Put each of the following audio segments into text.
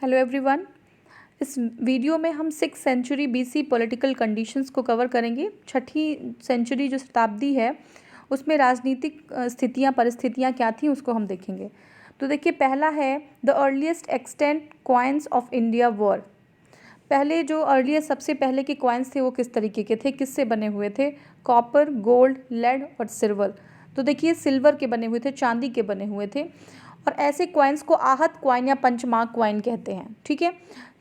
Hello everyone. इस video में हम 6th century BC political conditions को कवर करेंगे। छठी सेंचुरी जो शताब्दी है उसमें राजनीतिक स्थितियां परिस्थितियां क्या थी उसको हम देखेंगे। तो देखिए, पहला है the earliest extant coins of India were. पहले जो अर्लीस्ट सबसे पहले के कॉइन्स थे वो किस तरीके के थे, किससे बने हुए थे? कॉपर, गोल्ड, लेड और सिल्वर। तो देखिए, सिल्वर के बने हुए थे, चांदी के बने हुए थे। और ऐसे कॉइन्स को आहत कॉइन या पंचमार्क कॉइन कहते हैं। ठीक है,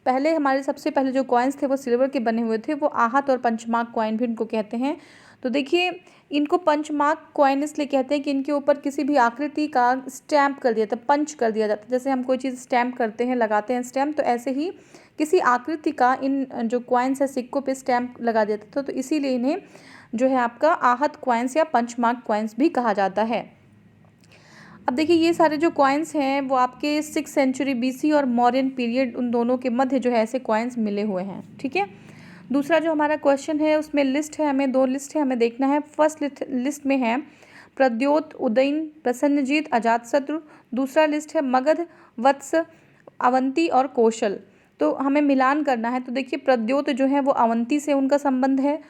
पहले हमारे सबसे पहले जो कॉइन्स थे वो सिल्वर के बने हुए थे, वो आहत और पंचमार्क कॉइन भी उनको कहते हैं। तो देखिए, इनको पंचमार्क कॉइन इसलिए कहते हैं कि इनके ऊपर किसी भी आकृति का स्टैम्प कर दिया था, पंच कर दिया जाता है। जैसे हम कोई चीज़ स्टैम्प करते हैं, लगाते हैं स्टैम्प, तो ऐसे ही किसी आकृति का इन जो कॉइन्स है सिक्कों पे स्टैम्प लगा देता था। तो इसीलिए इन्हें जो है आपका आहत कॉइन्स या पंचमार्क कॉइन्स भी कहा जाता है। अब देखिए, ये सारे जो कॉइन्स हैं वो आपके 6th सेंचुरी BC और मौर्यन पीरियड, उन दोनों के मध्य जो है ऐसे कॉइन्स मिले हुए हैं। ठीक है, दूसरा जो हमारा क्वेश्चन है उसमें लिस्ट है, हमें 2 लिस्ट है, हमें देखना है। फर्स्ट लिस्ट में है प्रद्योत, उदयन, प्रसन्नजीत, अजातशत्रु। दूसरा लिस्ट है मगध, वत्स, अवंती और कौशल। तो हमें मिलान करना है। तो देखिए, प्रद्योत जो है वो अवंती से उनका संबंध है,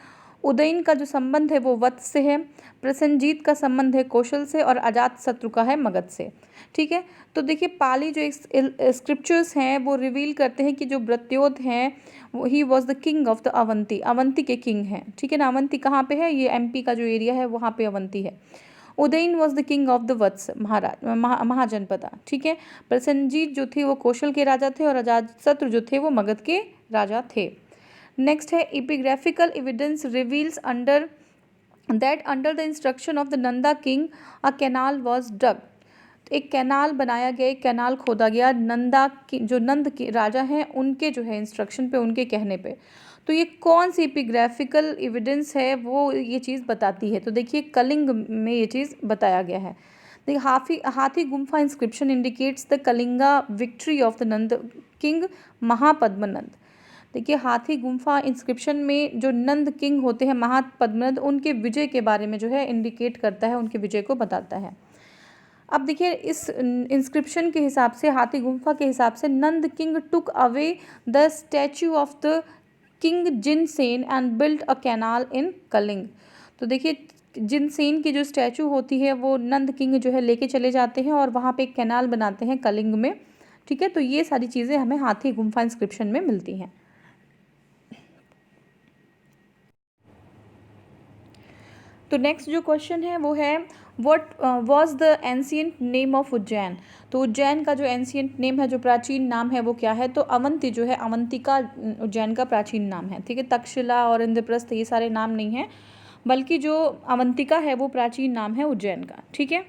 उदयन का जो संबंध है वो वत्स से है, प्रसन्नजीत का संबंध है कौशल से और अजातशत्रु का है मगध से। ठीक है, तो देखिए, पाली जो स्क्रिप्चर्स हैं वो रिवील करते हैं कि जो प्रद्योत हैं ही was the king of the Avanti, Avanti के किंग हैं। ठीक है ना, अवंती कहाँ पे है? ये MP का जो एरिया है वहाँ पे अवंती है। Udayan was the king of the Vatsa, Mahajanapada. ठीक है, प्रसन्नजीत जो थे वो कौशल के राजा थे और अजातशत्रु जो थे वो मगध के राजा थे। नेक्स्ट है epigraphical evidence reveals under the instruction of the Nanda king a canal was dug. एक कैनाल बनाया गया, एक कैनाल खोदा गया नंदा की, जो नंद के राजा हैं उनके जो है इंस्ट्रक्शन पे, उनके कहने पे। तो ये कौन सी एपिग्राफिकल एविडेंस है वो ये चीज़ बताती है? तो देखिए, कलिंग में ये चीज़ बताया गया है। देखिए, Hathi Gumpha inscription indicates the Kalinga victory of the Nanda king Mahapadmananda. देखिए, हाथी गुम्फा इंस्क्रिप्शन में जो नंद किंग होते हैं महापद्मनंद, उनके विजय के बारे में जो है इंडिकेट करता है, उनके विजय को बताता है। अब देखिए, इस इंस्क्रिप्शन के हिसाब से, हाथी गुम्फा के हिसाब से, Nanda king took away the statue of the king Jinasena and built a canal in Kalinga. तो देखिए, जिनसेन की जो स्टैचू होती है वो नंद किंग जो है लेके चले जाते हैं और वहाँ पे एक कैनाल बनाते हैं कलिंग में। ठीक है, तो ये सारी चीज़ें हमें हाथी गुम्फा इंस्क्रिप्शन में मिलती हैं। तो नेक्स्ट जो क्वेश्चन है वो है what was the ancient name of Ujjain. तो उज्जैन का जो एंशिएंट नेम है, जो प्राचीन नाम है वो क्या है? तो अवंती जो है, अवंतिका उज्जैन का प्राचीन नाम है। ठीक है, तक्षशिला और इंद्रप्रस्थ ये सारे नाम नहीं हैं, बल्कि जो अवंतिका है वो प्राचीन नाम है उज्जैन का। ठीक है,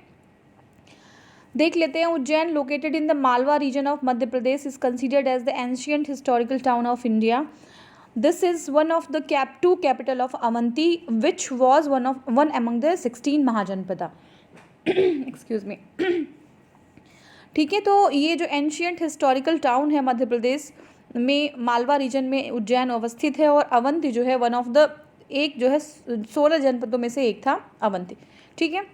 देख लेते हैं। Ujjain located in the Malwa region of Madhya Pradesh is considered as the ancient historical town of India. This is one of the two capital of Avanti, which was one among the 16 Mahajanapada. Excuse me. ठीक है, तो ये जो एंशियंट हिस्टोरिकल टाउन है मध्य प्रदेश में Malwa reason में उज्जैन अवस्थित है, और अवंती जो है वन ऑफ द, एक जो है 16 जनपदों में से एक था अवंती। ठीक है,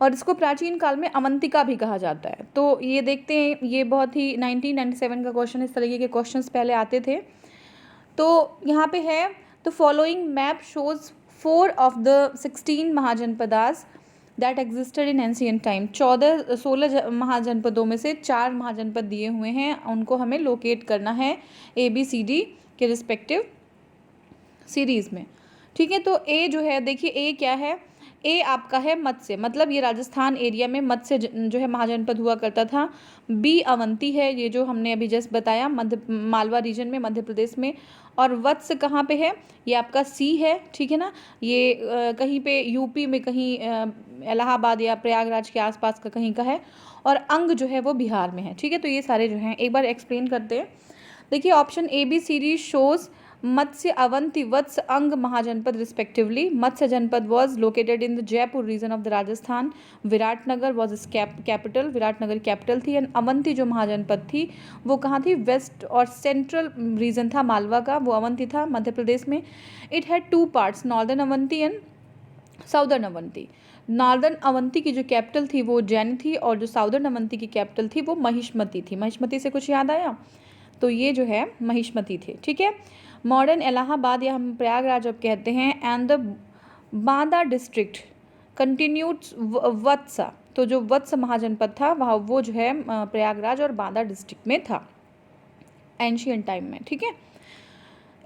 और इसको प्राचीन काल में अवंतिका भी कहा जाता है। तो ये देखते हैं, ये बहुत ही 1997 का क्वेश्चन, इस तरीके के क्वेश्चंस पहले आते थे। तो यहाँ पे है the following map shows 4 of the 16 mahajanapadas that existed in ancient time. 16 महाजनपदों में से 4 महाजनपद दिए हुए हैं, उनको हमें लोकेट करना है ABCD के रिस्पेक्टिव सीरीज़ में। ठीक है, तो ए जो है, देखिए ए क्या है? ए आपका है मत्स्य, मतलब ये राजस्थान एरिया में मत्स्य जो है महाजनपद हुआ करता था। बी अवंती है, ये जो हमने अभी जस्ट बताया, मालवा रीजन में मध्य प्रदेश में। और वत्स कहाँ पे है? ये आपका सी है। ठीक है ना, ये कहीं पे यूपी में, कहीं इलाहाबाद या प्रयागराज के आसपास का कहीं का है। और अंग जो है वो बिहार में है। ठीक है, तो ये सारे जो हैं एक बार एक्सप्लेन करते हैं। देखिए, option ABCD shows Matsya, Avanti, Vatsa, Anga Mahajanapada respectively. Matsya Janapada was located in the Jaipur region of the Rajasthan. Viratnagar was its capital, Viratnagar capital थी. एंड अवंती जो महाजनपद थी वो कहाँ थी? वेस्ट और सेंट्रल रीजन था मालवा का, वो अवंती था मध्य प्रदेश में. It had 2 parts, northern Avanti and southern Avanti. Northern Avanti की जो कैपिटल थी वो उज्जैन थी, और जो साउदर्न अवंती की कैपिटल थी वो महिष्मती थी। महिष्मती से कुछ याद आया? तो ये जो है महिष्मती थे, ठीक है। मॉडर्न इलाहाबाद या हम प्रयागराज अब कहते हैं, and the Banda district continued Vatsa, तो जो वत्स महाजनपद था वहाँ वो जो है प्रयागराज और बांदा डिस्ट्रिक्ट में था एंशियंट टाइम में, ठीक है।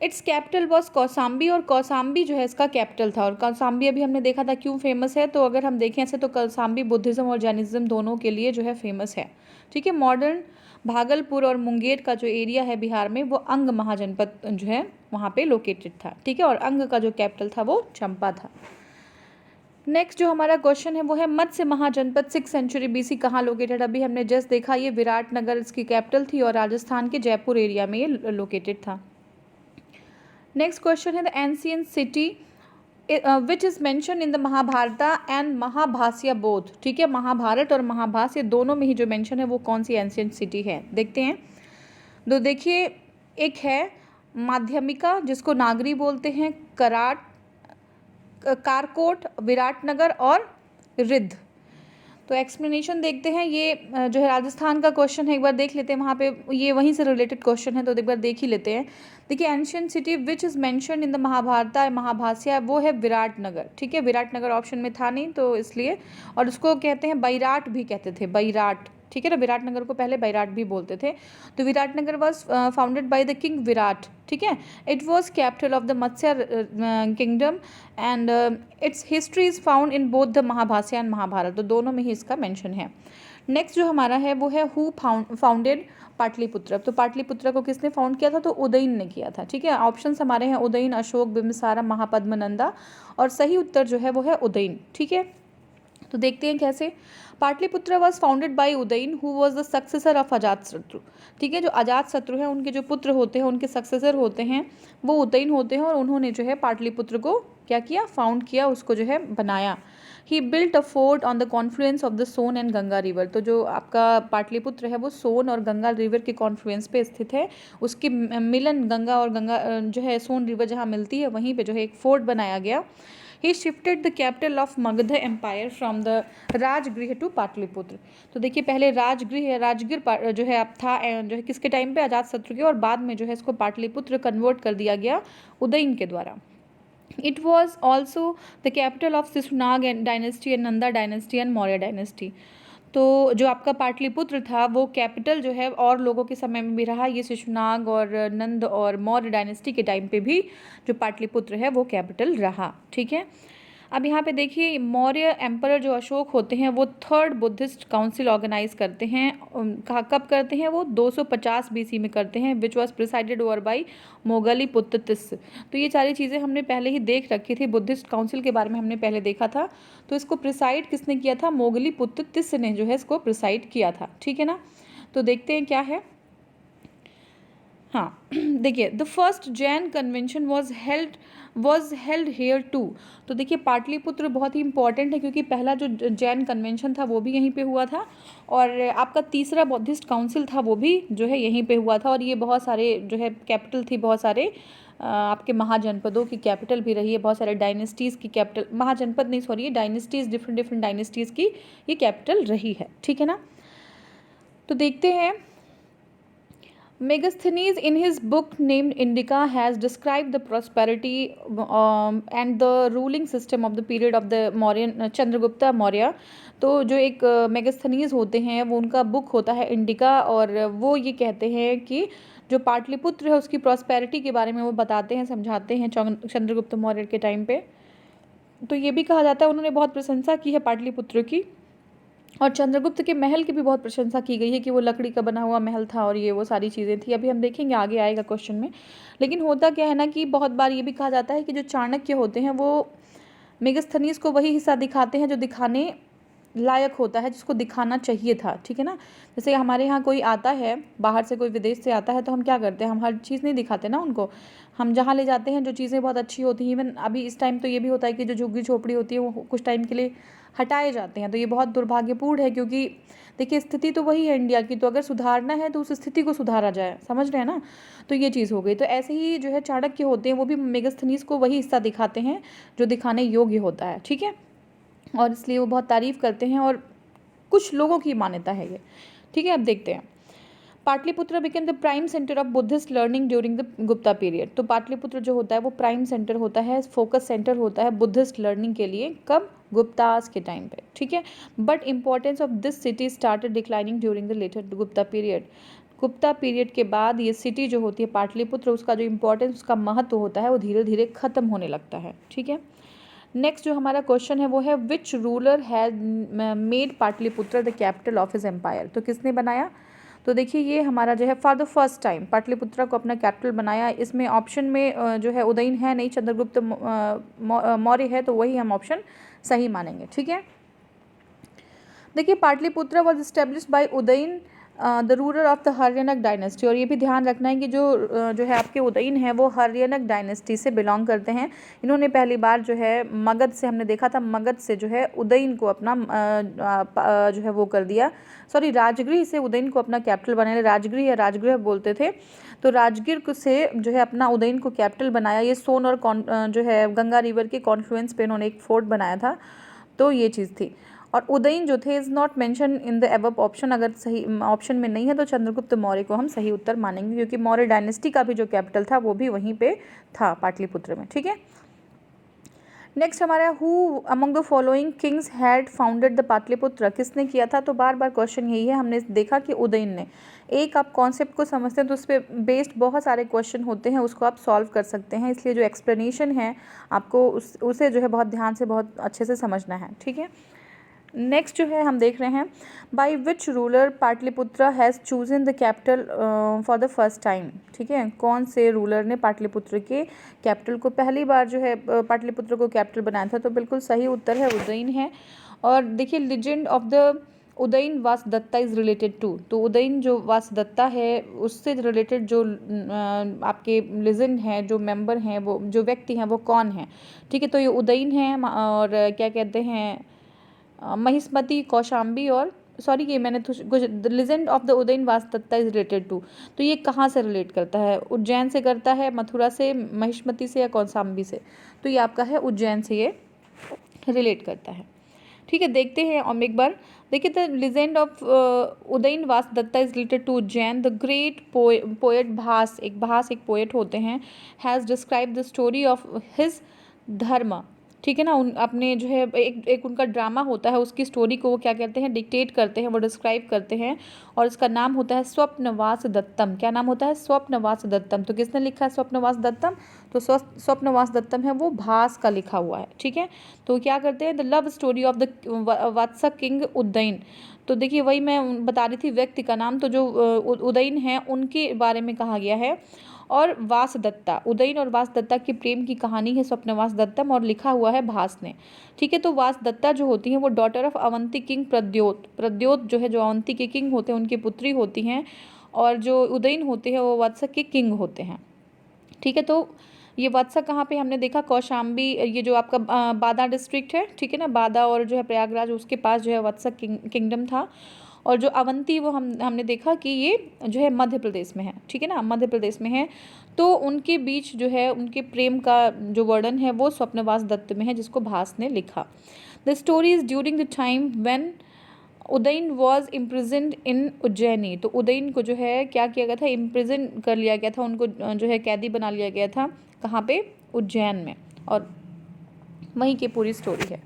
इट्स कैपिटल वॉज कौसाम्बी, और कौसाम्बी जो है इसका कैपिटल था। और कौसाम्बी अभी हमने देखा था क्यों फेमस है, तो अगर हम देखें ऐसे तो कौसाम्बी बुद्धिज़्म और जैनिज़्म दोनों के लिए जो है फेमस है, ठीक है। मॉडर्न भागलपुर और मुंगेर का जो एरिया है बिहार में, वो अंग महाजनपद जो है वहाँ पे लोकेटेड था, ठीक है। और अंग का जो कैपिटल था वो चंपा था। नेक्स्ट जो हमारा क्वेश्चन है वो है मत्स्य महाजनपद 6th सेंचुरी बीसी कहाँ लोकेटेड। अभी हमने जस्ट देखा ये विराटनगर इसकी कैपिटल थी, और राजस्थान के जयपुर एरिया में ये लोकेटेड था। नेक्स्ट क्वेश्चन है the ancient city which is mention in the Mahabharata and Mahabhashya both, ठीक है। महाभारत और महाभाष्य दोनों में ही जो मेंशन है वो कौन सी एंशियंट सिटी है, देखते हैं। तो देखिए, एक है माध्यमिका जिसको नागरी बोलते हैं, कारकोट, विराटनगर और रिद्ध। तो एक्सप्लेनेशन देखते हैं। ये जो है राजस्थान का क्वेश्चन है, एक बार देख लेते हैं, वहाँ पे ये वहीं से रिलेटेड क्वेश्चन है तो एक बार देख ही लेते हैं। देखिए, ancient city which is mention in the Mahabharata Mahabhashya वो है विराटनगर, ठीक है। विराटनगर ऑप्शन में था नहीं तो इसलिए, और उसको कहते हैं बैराट भी कहते थे, बैराट, ठीक है ना। विराटनगर को पहले बैराट भी बोलते थे। तो Viratnagar was founded by the king Virat, ठीक है। It was capital of the Matsya kingdom, and its history is found in both the Mahabhashya and Mahabharata, तो दोनों में ही इसका मेंशन है। नेक्स्ट जो हमारा है वो है हु फाउंडेड पाटलिपुत्र। तो पाटलिपुत्र को किसने फाउंड किया था, तो उदयन ने किया था, ठीक है। ऑप्शंस हमारे हैं उदयन, अशोक, बिंबिसारा, महापद्मनंदा, और सही उत्तर जो है वो है उदयन, ठीक है। तो देखते हैं कैसे। Pataliputra was founded bye Udayan who was the successor of Ajatashatru, ठीक है। जो अजातशत्रु हैं उनके जो पुत्र होते हैं, उनके सक्सेसर होते हैं वो उदयन होते हैं, और उन्होंने जो है पाटलिपुत्र को क्या किया, फाउंड किया, उसको जो है बनाया। He built a fort on the confluence of the Son and Ganga river. तो जो आपका पाटलिपुत्र है वो सोन और गंगा रिवर के कॉन्फ्लुएंस पे स्थित है, उसके मिलन गंगा और गंगा जो है सोन रिवर जहाँ मिलती है वहीं पे जो है एक फोर्ट बनाया गया। He shifted the capital of Magadha empire from the Rajagriha to Pataliputra. तो देखिए, पहले राजगीर जो है अब था जो है किसके टाइम पे, अजातशत्रु के, और बाद में जो है इसको पाटलिपुत्र कन्वर्ट कर दिया गया उदयन के द्वारा। It was also the capital of Shishunaga and dynasty and Nanda dynasty and Maurya dynasty. तो जो आपका पाटलिपुत्र था वो कैपिटल जो है और लोगों के समय में भी रहा, ये शिशुनाग और नंद और मौर्य डायनेस्टी के टाइम पे भी जो पाटलिपुत्र है वो कैपिटल रहा, ठीक है। अब यहाँ पे देखिए, मौर्य एम्परर जो अशोक होते हैं वो 3rd बुद्धिस्ट काउंसिल ऑर्गेनाइज करते हैं। कब करते हैं वो, 250 BC में करते हैं, which was presided over by Moggaliputra Tissa. तो ये सारी चीज़ें हमने पहले ही देख रखी थी, बुद्धिस्ट काउंसिल के बारे में हमने पहले देखा था। तो इसको प्रिसाइड किसने किया था, मोगलीपुत्र तिस्स ने जो है इसको प्रिसाइड किया था, ठीक है ना। तो देखते हैं क्या है। हाँ देखिए, the first Jain convention was held here too. तो देखिए, पाटलिपुत्र बहुत ही इंपॉर्टेंट है क्योंकि पहला जो जैन कन्वेंशन था वो भी यहीं पे हुआ था, और आपका तीसरा बौद्धिस्ट काउंसिल था वो भी जो है यहीं पे हुआ था। और ये बहुत सारे जो है कैपिटल थी, बहुत सारे आपके महाजनपदों की कैपिटल भी रही है, बहुत सारे डायनेस्टीज़ की कैपिटल, महाजनपद नहीं सॉरी, डायनेस्टीज़, डिफरेंट डायनेस्टीज़ की ये कैपिटल रही है, ठीक है ना। तो देखते हैं, Megasthenes in his book named Indica has described the prosperity and the ruling system of the period of the Mauryan Chandragupta Maurya. तो जो एक मेगास्थनीज होते हैं वो उनका बुक होता है इंडिका, और वो ये कहते हैं कि जो पाटलिपुत्र है उसकी प्रॉस्पेरिटी के बारे में वो बताते हैं, समझाते हैं चंद्रगुप्त मौर्य के टाइम पे। तो ये भी कहा जाता है उन्होंने बहुत प्रशंसा की है पाटलिपुत्र की, और चंद्रगुप्त के महल की भी बहुत प्रशंसा की गई है कि वो लकड़ी का बना हुआ महल था और ये वो सारी चीज़ें थी। अभी हम देखेंगे, आगे आएगा क्वेश्चन में। लेकिन होता क्या है ना कि बहुत बार ये भी कहा जाता है कि जो चाणक्य होते हैं वो मेगास्थनीज को वही हिस्सा दिखाते हैं जो दिखाने लायक होता है, जिसको दिखाना चाहिए था, ठीक है ना। जैसे हमारे यहाँ कोई आता है बाहर से, कोई विदेश से आता है, तो हम क्या करते हैं, हम हर चीज़ नहीं दिखाते ना उनको। हम जहाँ ले जाते हैं जो चीज़ें बहुत अच्छी होती हैं, इवन अभी इस टाइम तो ये भी होता है कि जो झुग्गी झोपड़ी होती है वो कुछ टाइम के लिए हटाए जाते हैं। तो ये बहुत दुर्भाग्यपूर्ण है क्योंकि देखिए, स्थिति तो वही है इंडिया की, तो अगर सुधारना है तो उस स्थिति को सुधारा जाए, समझ रहे हैं ना। तो ये चीज़ हो गई। तो ऐसे ही जो है चाणक्य होते हैं वो भी मेगास्थनीज को वही हिस्सा दिखाते हैं जो दिखाने योग्य होता है, ठीक है। और इसलिए वो बहुत तारीफ़ करते हैं और कुछ लोगों की मान्यता है ये। ठीक है, अब देखते हैं। Pataliputra became the prime centre of Buddhist learning during the Gupta period. तो पाटलिपुत्र जो होता है वो प्राइम सेंटर होता है, फोकस सेंटर होता है बुद्धिस्ट लर्निंग के लिए। कब? गुप्तास के टाइम पे। ठीक है, but importance of this city started declining during the later Gupta period. Gupta period के बाद ये सिटी जो होती है पाटलिपुत्र, उसका जो इम्पोर्टेंस, उसका महत्व होता है वो धीरे धीरे खत्म होने लगता है। ठीक है, नेक्स्ट जो हमारा क्वेश्चन है वो है which ruler has made Pataliputra the capital of his empire. तो किसने बनाया? तो देखिए ये हमारा जो है for the first time Pataliputra को अपना कैपिटल बनाया। इसमें ऑप्शन में जो है उदयन है नहीं, चंद्रगुप्त मौर्य है, तो वही हम ऑप्शन सही मानेंगे। ठीक है, देखिए Pataliputra was established by Udayan the ruler of the Haryanka dynasty. और ये भी ध्यान रखना है कि जो है आपके उदयन है वो हर्यनक डायनेस्टी से बिलोंग करते हैं। इन्होंने पहली बार जो है मगध से, हमने देखा था मगध से जो है उदयन को अपना जो है वो कर दिया, सॉरी राजगृह से उदयन को अपना कैपिटल बनाया। राजगृह या राजगृह बोलते थे, तो राजगीर से जो है अपना उदयन को कैपिटल बनाया। ये सोन और जो है गंगा रिवर के कॉन्फ्लुएंस पे इन्होंने एक फोर्ट बनाया था, तो ये चीज़ थी। और उदयन जो थे is not mention in the above option. अगर सही ऑप्शन में नहीं है तो चंद्रगुप्त मौर्य को हम सही उत्तर मानेंगे, क्योंकि मौर्य डायनेस्टी का भी जो कैपिटल था वो भी वहीं पे था, पाटलिपुत्र में। ठीक है, नेक्स्ट हमारा who among the following Kings had founded the Pataliputra. किसने किया था? तो बार बार क्वेश्चन यही है, हमने देखा कि उदयन ने। एक आप कॉन्सेप्ट को समझते हैं तो उस पर बेस्ड बहुत सारे क्वेश्चन होते हैं, उसको आप सॉल्व कर सकते हैं, इसलिए जो एक्सप्लेनेशन है आपको उसे जो है बहुत ध्यान से, बहुत अच्छे से समझना है। ठीक है, नेक्स्ट जो है हम देख रहे हैं by which ruler Pataliputra has chosen the capital for the first time. ठीक है, कौन से रूलर ने पाटलिपुत्र के कैपिटल को पहली बार जो है पाटलिपुत्र को कैपिटल बनाया था? तो बिल्कुल सही उत्तर है उदयन है। और देखिए legend of the Udayan Vasavadatta is related to. तो उदयन जो वासदत्ता है उससे रिलेटेड जो आपके लिजेंड हैं, जो मेंबर हैं, वो जो व्यक्ति हैं वो कौन है? ठीक है, तो ये उदयन है और क्या कहते हैं महिष्मति, कौशाम्बी और सॉरी ये मैंने कुछ legend of the Udayan Vasavadatta is related to. तो ये कहाँ से रिलेट करता है? उज्जैन से करता है, मथुरा से, महिष्मति से या कौशाम्बी से? तो ये आपका है उज्जैन से ये रिलेट करता है। ठीक है, देखते हैं और एक बार देखिए the legend of Udayan Vasavadatta is related to Ujjain. The great poet Bhasa एक पोएट होते हैं, has describe the story of his dharma. ठीक है ना, उन अपने जो है एक उनका ड्रामा होता है, उसकी स्टोरी को वो क्या कहते हैं? डिक्टेट करते हैं, वो डिस्क्राइब करते हैं, और इसका नाम होता है स्वप्नवास दत्तम। क्या नाम होता है? स्वप्नवास दत्तम। तो किसने लिखा है स्वप्नवास दत्तम? तो स्वप्नवास दत्तम है वो भास का लिखा हुआ है। ठीक है, तो क्या करते हैं? The love story of the Vatsa king Udayan. तो देखिए वही मैं बता रही थी, व्यक्ति का नाम, तो जो उदयन है उनके बारे में कहा गया है। और वासदत्ता, उदयन और वासदत्ता की प्रेम की कहानी है स्वप्नवास दत्तम, और लिखा हुआ है भास ने। ठीक है, तो वासदत्ता जो होती हैं वो daughter of Avanti king Pradyot जो है, जो अवंती के किंग होते हैं उनकी पुत्री होती हैं, और जो उदयन होते हैं वो वत्स के किंग होते हैं। ठीक है, तो ये वत्स कहाँ पे हमने देखा? कौशाम्बी, ये जो आपका बादा डिस्ट्रिक्ट है, ठीक है ना, बादा और जो है प्रयागराज, उसके पास जो है वत्स किंगडम था। और जो अवंती वो हमने देखा कि ये जो है मध्य प्रदेश में है। ठीक है ना, मध्य प्रदेश में है। तो उनके बीच जो है उनके प्रेम का जो वर्णन है वो स्वप्नवास दत्त में है, जिसको भास ने लिखा। The story is during the time when Udayan was imprisoned in Ujjaini. तो उदयन को जो है क्या किया गया था? इम्प्रिजन कर लिया गया था, उनको जो है कैदी बना लिया गया था। कहाँ पे? उज्जैन में, और वहीं की पूरी स्टोरी है।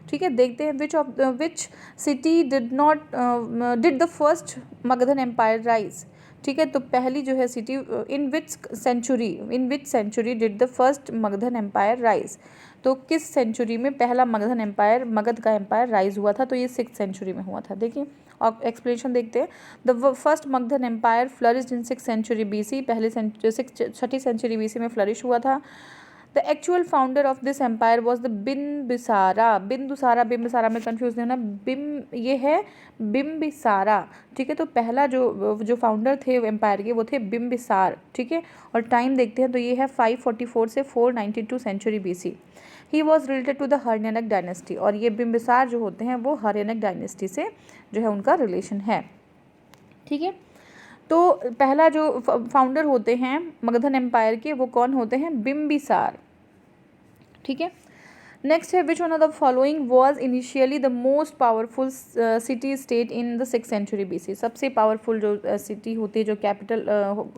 ठीक है, देखते हैं which city did the first Magadhan empire rise. ठीक है, तो पहली जो है city in which century did the first Magadhan empire rise. तो किस सेंचुरी में पहला मगध का एम्पायर राइज हुआ था? तो ये 6th सेंचुरी में हुआ था। देखिए और एक्सप्लेनेशन देखते हैं। The first Magadhan empire flourished in 6th century BC। छठी सेंचुरी BC में फ्लरिश हुआ था। The actual founder of this empire was the Bimbisara में कंफ्यूज नहीं होना, ये है बिम्बिसारा। ठीक है, तो पहला जो फाउंडर थे एम्पायर के वो थे बिम्बिसार। ठीक है, और टाइम देखते हैं तो ये है 544 से 492 century BC। He was related to the Haryanka dynasty, और ये बिम्बिसार जो होते हैं वो हर्यनक डायनेस्टी से जो है उनका रिलेशन है। ठीक है, तो पहला जो फाउंडर होते हैं मगधन एम्पायर के वो कौन होते हैं? बिम्बिसार। ठीक है, नेक्स्ट है which one of the following was initially the most powerful city state in the 6th century BC। सबसे पावरफुल जो सिटी होती है, जो कैपिटल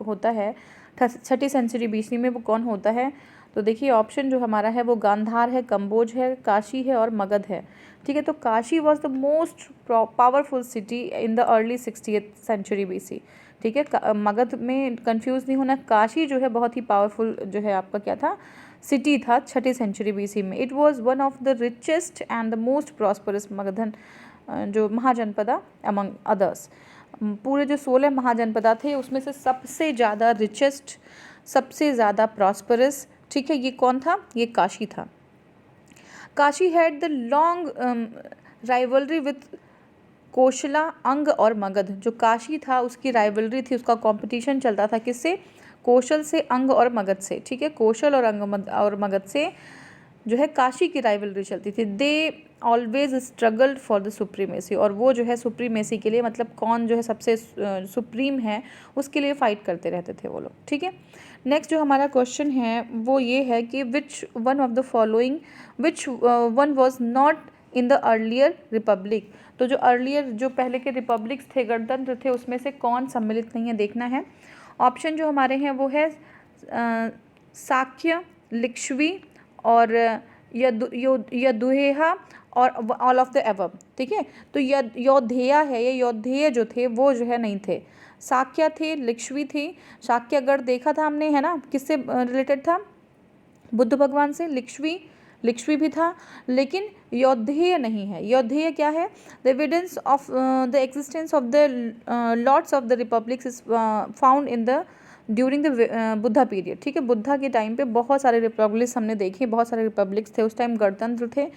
होता है 6ठी सेंचुरी BC में, वो कौन होता है? तो देखिए ऑप्शन जो हमारा है वो गांधार है, कंबोज है, काशी है और मगध है। ठीक है, तो Kashi was the most powerful city in the early 60th century BC। ठीक है, मगध में कंफ्यूज नहीं होना, काशी जो है बहुत ही पावरफुल जो है आपका क्या था, सिटी था 6ठी सेंचुरी BC में। It was one of the richest and the most prosperous Magadhan जो महाजनपदा अमंग अदर्स। पूरे जो 16 महाजनपदा थे उसमें से सबसे ज़्यादा रिचेस्ट, सबसे ज़्यादा प्रॉस्परस, ठीक है, ये कौन था? ये काशी था। Kashi had the long rivalry with Kosala, Anga और मगध। जो काशी था उसकी राइवलरी थी, उसका कंपटीशन चलता था किससे? कौशल से, अंग और मगध से। ठीक है, कौशल और अंग और मगध से जो है काशी की राइवलरी चलती थी। They always struggled for the supremacy, और वो जो है सुप्रीमेसी के लिए, मतलब कौन जो है सबसे सुप्रीम है उसके लिए फाइट करते रहते थे वो लोग। ठीक है, नेक्स्ट जो हमारा क्वेश्चन है वो ये है कि विच one of the following, which one was not in the earlier Republic. तो जो अर्लियर, जो पहले के रिपब्लिक्स थे, गणतंत्र थे, उसमें से कौन सम्मिलित नहीं है, देखना है। ऑप्शन जो हमारे हैं वो है शाक्य, लिच्छवी और यदुहेया और ऑल ऑफ द एबव। ठीक है, तो यौधेय है, ये यौधेय जो थे वो जो है नहीं थे। शाक्य थे, लिच्छवी थी। शाक्यगढ़ देखा था हमने, है ना, किससे रिलेटेड था? बुद्ध भगवान से। लिच्छवी भी था, लेकिन यौधेय नहीं है। यौधेय क्या है? The evidence of the existence of the lords of the republics is found in the during the Buddha period. ठीक है, बुद्धा के टाइम पे बहुत सारे रिपब्लिक्स हमने देखे, बहुत सारे रिपब्लिक्स थे, उस टाइम गणतंत्र थे,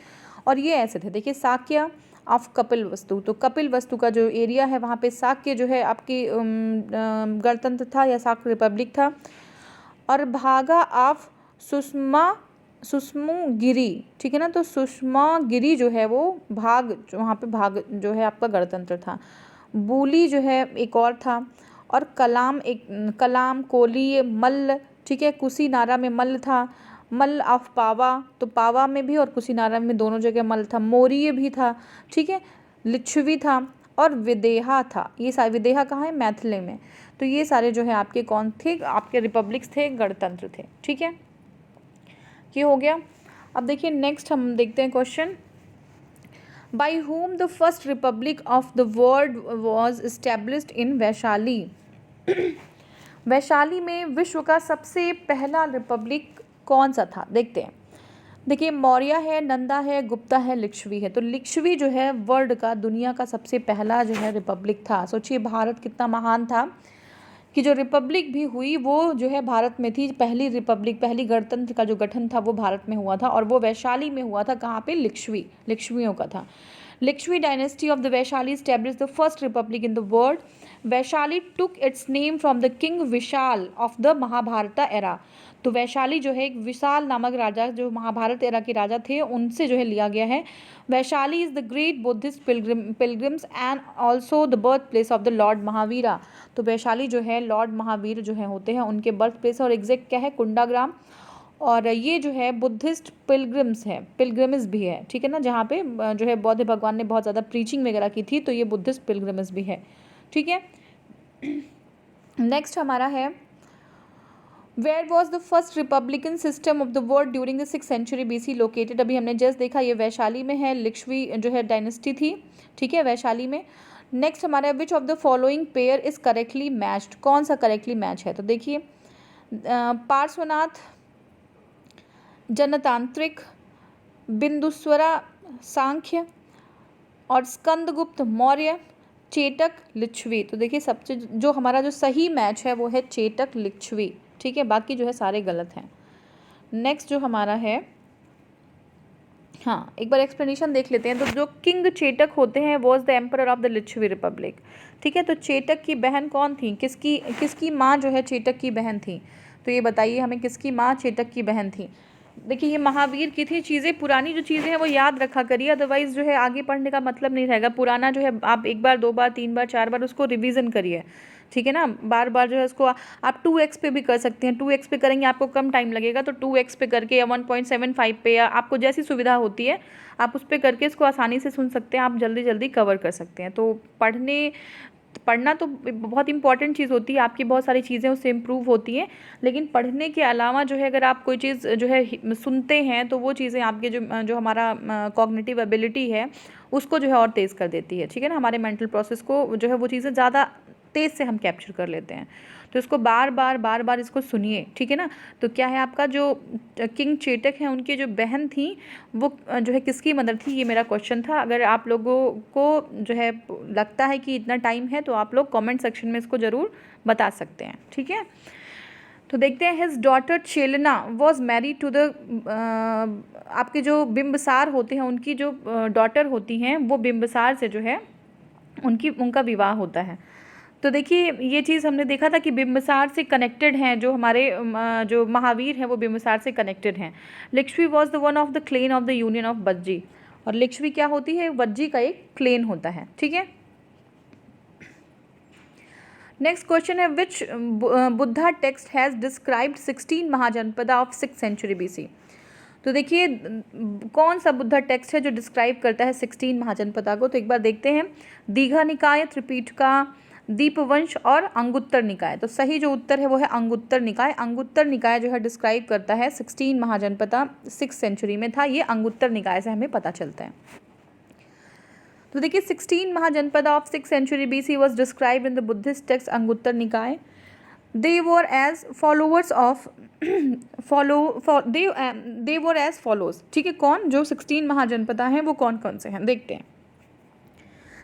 और ये ऐसे थे। देखिए शाक्य ऑफ कपिल वस्तु, तो कपिल वस्तु का जो एरिया है वहाँ पे शाक्य जो है आपकी गणतंत्र था या शाक्य रिपब्लिक था। और भागा ऑफ सुषमुगिरी, ठीक है ना, तो सुषमागिरी जो है वो भाग, जो वहाँ पे भाग जो है आपका गणतंत्र था। बूली जो है एक और था, और कलाम, कोली, मल्ल, ठीक है, कुशीनारा में मल्ल था। मल्ल ऑफ पावा, तो पावा में भी और कुशीनारा में दोनों जगह मल्ल था। मौर्य भी था, ठीक है, लिच्छवी था और विदेहा था। ये सारे, विदेहा कहाँ है? मैथिली में। तो ये सारे जो है आपके कौन थे? आपके रिपब्लिक्स थे, गणतंत्र थे। ठीक है, ये हो गया। अब देखिए नेक्स्ट हम देखते हैं question, by whom the first republic of the world was established in Vaishali. Vaishali में विश्व का सबसे पहला रिपब्लिक कौन सा था? देखते हैं। देखिए मौर्य है, नंदा है, गुप्ता है, लिच्छवी है। तो लिच्छवी जो है वर्ल्ड का, दुनिया का सबसे पहला जो है रिपब्लिक था। सोचिए भारत कितना महान था कि जो रिपब्लिक भी हुई वो जो है भारत में थी। पहली रिपब्लिक, पहली गणतंत्र का जो गठन था वो भारत में हुआ था, और वो वैशाली में हुआ था। कहाँ पे? लिच्छवियों का था। Licchavi dynasty of the Vaishali establish the first republic in the world. Vaishali took its name from the king Vishal of the Mahabharata era. तो वैशाली जो है एक विशाल नामक राजा, जो महाभारत एरा के राजा थे, उनसे जो है लिया गया है। Vaishali is the great Buddhist pilgrims and also the birth place of the Lord Mahavira. तो वैशाली जो है लॉर्ड महावीर जो है होते हैं, उनके बर्थ प्लेस, और एग्जैक्ट क्या है? कुंडाग्राम। और ये जो है बुद्धिस्ट पिलग्रिम्स है, पिलग्रिम्स भी है, ठीक है ना, जहाँ पे जो है बौद्ध भगवान ने बहुत ज़्यादा प्रीचिंग वगैरह की थी, तो ये बुद्धिस्ट पिलग्रिम्स भी है। ठीक है, नेक्स्ट हमारा है, where was the first republican system of the world during the 6th century BC located. अभी हमने जस्ट देखा, ये वैशाली में है, लिच्छवी जो है डायनेस्टी थी। ठीक है, वैशाली में। नेक्स्ट हमारा, विच of the following pair is correctly matched. कौन सा करेक्टली मैच है? तो देखिए पार्श्वनाथ जनतांत्रिक, बिंदुस्वरा सांख्य, और स्कंदगुप्त मौर्य, चेटक लिच्छवी। तो देखिए सबसे जो हमारा जो सही मैच है वो है चेटक लिच्छवी। ठीक है, बाकी जो है सारे गलत हैं। नेक्स्ट जो हमारा है, हाँ एक बार एक्सप्लेनेशन देख लेते हैं। तो जो किंग चेटक होते हैं was the emperor of the Licchavi republic. ठीक है, तो चेटक की बहन कौन थी? किसकी माँ जो है चेटक की बहन थी? तो ये बताइए हमें, किसकी माँ चेटक की बहन थी? देखिए ये महावीर की थी। चीज़ें, पुरानी जो चीज़ें हैं वो याद रखा करिए, अदरवाइज़ जो है आगे पढ़ने का मतलब नहीं रहेगा। पुराना जो है आप एक बार, दो बार, तीन बार, चार बार उसको रिवीजन करिए, ठीक है ना। बार बार जो है इसको आप 2x पे भी कर सकते हैं, 2x पे करेंगे आपको कम टाइम लगेगा, तो 2x पे करके या 1.75 पे, या आपको जैसी सुविधा होती है आप उस पर करके इसको आसानी से सुन सकते हैं, आप जल्दी जल्दी कवर कर सकते हैं। तो पढ़ना तो बहुत इंपॉर्टेंट चीज़ होती है, आपकी बहुत सारी चीज़ें उससे इम्प्रूव होती हैं, लेकिन पढ़ने के अलावा जो है अगर आप कोई चीज़ जो है सुनते हैं तो वो चीज़ें आपके जो हमारा कॉग्निटिव एबिलिटी है उसको जो है और तेज़ कर देती है, ठीक है ना। हमारे मेंटल प्रोसेस को जो है वो चीज़ें ज़्यादा तेज़ से हम कैप्चर कर लेते हैं। तो इसको बार बार इसको सुनिए, ठीक है ना। तो क्या है, आपका जो किंग चेटक है उनकी जो बहन थी वो जो है किसकी मदर थी, ये मेरा क्वेश्चन था। अगर आप लोगों को जो है लगता है कि इतना टाइम है तो आप लोग कमेंट सेक्शन में इसको ज़रूर बता सकते हैं, ठीक है। तो देखते हैं, his daughter Chelna was married to the, आपके जो बिंबसार होते हैं उनकी जो डॉटर होती हैं वो बिंबसार से जो है उनका विवाह होता है। तो देखिए ये चीज़ हमने देखा था कि बिंबसार से कनेक्टेड हैं जो हमारे जो महावीर हैं वो बिंबसार से कनेक्टेड हैं। Licchavi was the one of the clan of the union of Vajji, और लिच्छवी क्या होती है, वज्जी का एक क्लेन होता है, ठीक है। नेक्स्ट क्वेश्चन है, which Buddha text has described 16 Mahajanapada of 6th century BC। तो देखिए कौन सा बुद्धा टेक्स्ट है जो डिस्क्राइब करता है 16 महाजनपदा को। तो एक बार देखते हैं, दीघा निकाय, त्रिपीठका, दीपवंश और अंगुत्तर निकाय। तो सही जो उत्तर है वो है अंगुत्तर निकाय। अंगुत्तर निकाय जो है डिस्क्राइब करता है 16 महाजनपदा 6th सेंचुरी में था, ये अंगुत्तर निकाय से हमें पता चलता है। तो देखिए 16 Mahajanapada of 6th century BC was described in the Buddhist text Anguttara Nikaya. They were as followers of they were as follows, ठीक है। कौन जो 16 महाजनपदा हैं वो कौन कौन से हैं देखते हैं।